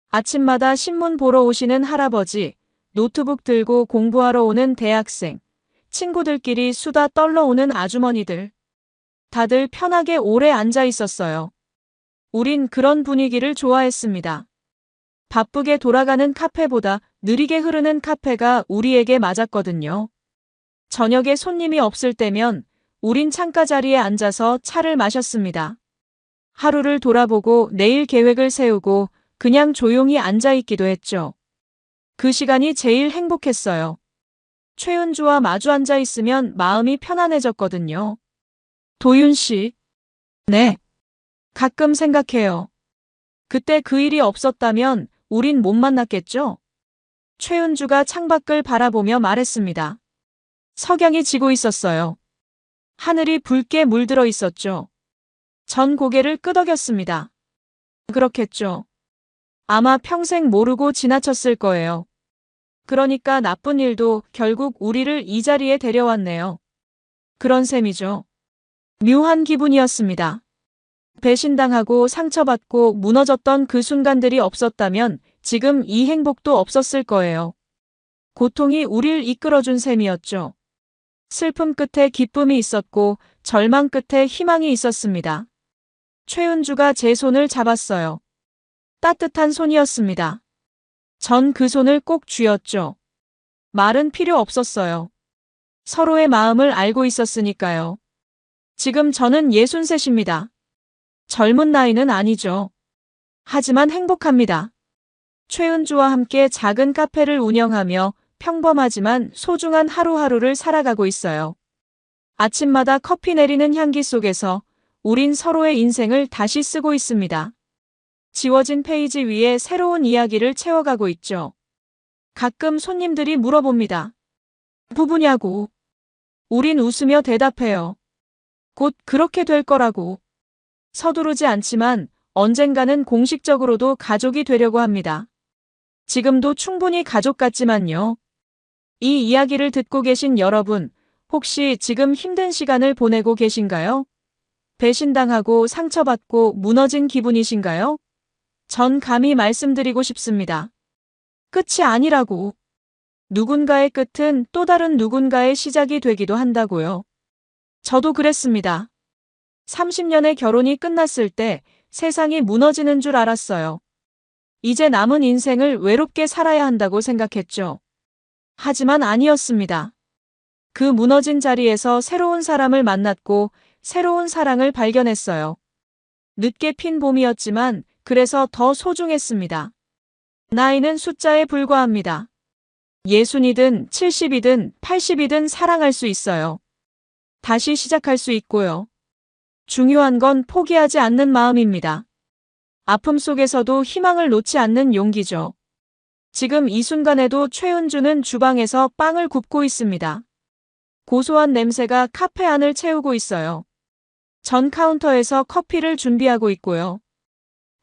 아침마다 신문 보러 오시는 할아버지, 노트북 들고 공부하러 오는 대학생, 친구들끼리 수다 떨러 오는 아주머니들. 다들 편하게 오래 앉아 있었어요. 우린 그런 분위기를 좋아했습니다. 바쁘게 돌아가는 카페보다 느리게 흐르는 카페가 우리에게 맞았거든요. 저녁에 손님이 없을 때면 우린 창가 자리에 앉아서 차를 마셨습니다. 하루를 돌아보고 내일 계획을 세우고 그냥 조용히 앉아있기도 했죠. 그 시간이 제일 행복했어요. 최은주와 마주 앉아 있으면 마음이 편안해졌거든요. 도윤 씨. 네. 가끔 생각해요. 그때 그 일이 없었다면 우린 못 만났겠죠? 최은주가 창밖을 바라보며 말했습니다. 석양이 지고 있었어요. 하늘이 붉게 물들어 있었죠. 전 고개를 끄덕였습니다. 그렇겠죠. 아마 평생 모르고 지나쳤을 거예요. 그러니까 나쁜 일도 결국 우리를 이 자리에 데려왔네요. 그런 셈이죠. 묘한 기분이었습니다. 배신당하고 상처받고 무너졌던 그 순간들이 없었다면 지금 이 행복도 없었을 거예요. 고통이 우릴 이끌어준 셈이었죠. 슬픔 끝에 기쁨이 있었고 절망 끝에 희망이 있었습니다. 최은주가 제 손을 잡았어요. 따뜻한 손이었습니다. 전 그 손을 꼭 쥐었죠. 말은 필요 없었어요. 서로의 마음을 알고 있었으니까요. 지금 저는 63입니다. 젊은 나이는 아니죠. 하지만 행복합니다. 최은주와 함께 작은 카페를 운영하며 평범하지만 소중한 하루하루를 살아가고 있어요. 아침마다 커피 내리는 향기 속에서 우린 서로의 인생을 다시 쓰고 있습니다. 지워진 페이지 위에 새로운 이야기를 채워가고 있죠. 가끔 손님들이 물어봅니다. 부부냐고. 우린 웃으며 대답해요. 곧 그렇게 될 거라고. 서두르지 않지만 언젠가는 공식적으로도 가족이 되려고 합니다. 지금도 충분히 가족 같지만요. 이 이야기를 듣고 계신 여러분, 혹시 지금 힘든 시간을 보내고 계신가요? 배신당하고 상처받고 무너진 기분이신가요? 전 감히 말씀드리고 싶습니다. 끝이 아니라고. 누군가의 끝은 또 다른 누군가의 시작이 되기도 한다고요. 저도 그랬습니다. 30년의 결혼이 끝났을 때 세상이 무너지는 줄 알았어요. 이제 남은 인생을 외롭게 살아야 한다고 생각했죠. 하지만 아니었습니다. 그 무너진 자리에서 새로운 사람을 만났고 새로운 사랑을 발견했어요. 늦게 핀 봄이었지만 그래서 더 소중했습니다. 나이는 숫자에 불과합니다. 60이든 70이든 80이든 사랑할 수 있어요. 다시 시작할 수 있고요. 중요한 건 포기하지 않는 마음입니다. 아픔 속에서도 희망을 놓지 않는 용기죠. 지금 이 순간에도 최은주는 주방에서 빵을 굽고 있습니다. 고소한 냄새가 카페 안을 채우고 있어요. 전 카운터에서 커피를 준비하고 있고요.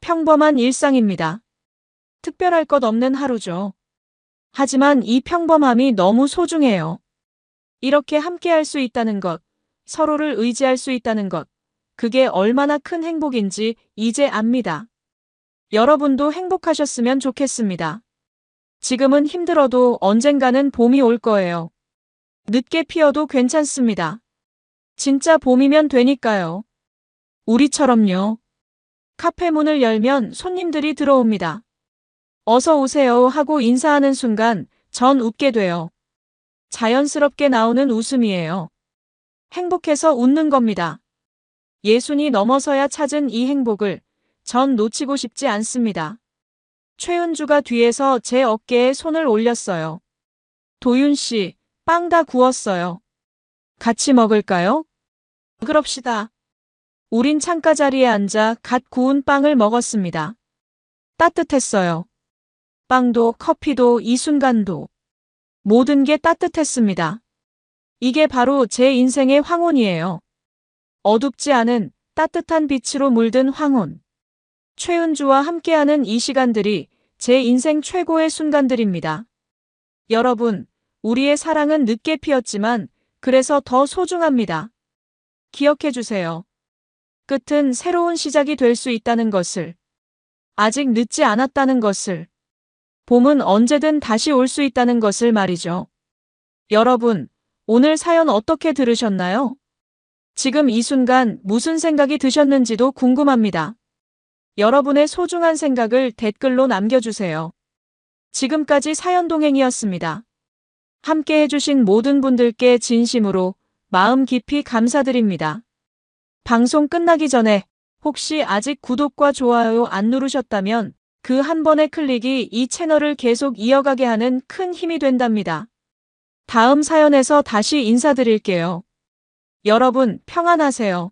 평범한 일상입니다. 특별할 것 없는 하루죠. 하지만 이 평범함이 너무 소중해요. 이렇게 함께할 수 있다는 것, 서로를 의지할 수 있다는 것, 그게 얼마나 큰 행복인지 이제 압니다. 여러분도 행복하셨으면 좋겠습니다. 지금은 힘들어도 언젠가는 봄이 올 거예요. 늦게 피어도 괜찮습니다. 진짜 봄이면 되니까요. 우리처럼요. 카페 문을 열면 손님들이 들어옵니다. 어서 오세요 하고 인사하는 순간 전 웃게 돼요. 자연스럽게 나오는 웃음이에요. 행복해서 웃는 겁니다. 60이 넘어서야 찾은 이 행복을 전 놓치고 싶지 않습니다. 최은주가 뒤에서 제 어깨에 손을 올렸어요. 도윤 씨, 빵 다 구웠어요. 같이 먹을까요? 그럽시다. 우린 창가 자리에 앉아 갓 구운 빵을 먹었습니다. 따뜻했어요. 빵도 커피도 이 순간도. 모든 게 따뜻했습니다. 이게 바로 제 인생의 황혼이에요. 어둡지 않은 따뜻한 빛으로 물든 황혼. 최은주와 함께하는 이 시간들이 제 인생 최고의 순간들입니다. 여러분, 우리의 사랑은 늦게 피었지만 그래서 더 소중합니다. 기억해 주세요. 끝은 새로운 시작이 될 수 있다는 것을. 아직 늦지 않았다는 것을. 봄은 언제든 다시 올 수 있다는 것을 말이죠. 여러분, 오늘 사연 어떻게 들으셨나요? 지금 이 순간 무슨 생각이 드셨는지도 궁금합니다. 여러분의 소중한 생각을 댓글로 남겨주세요. 지금까지 사연동행이었습니다. 함께 해주신 모든 분들께 진심으로 마음 깊이 감사드립니다. 방송 끝나기 전에 혹시 아직 구독과 좋아요 안 누르셨다면 그 한 번의 클릭이 이 채널을 계속 이어가게 하는 큰 힘이 된답니다. 다음 사연에서 다시 인사드릴게요. 여러분 평안하세요.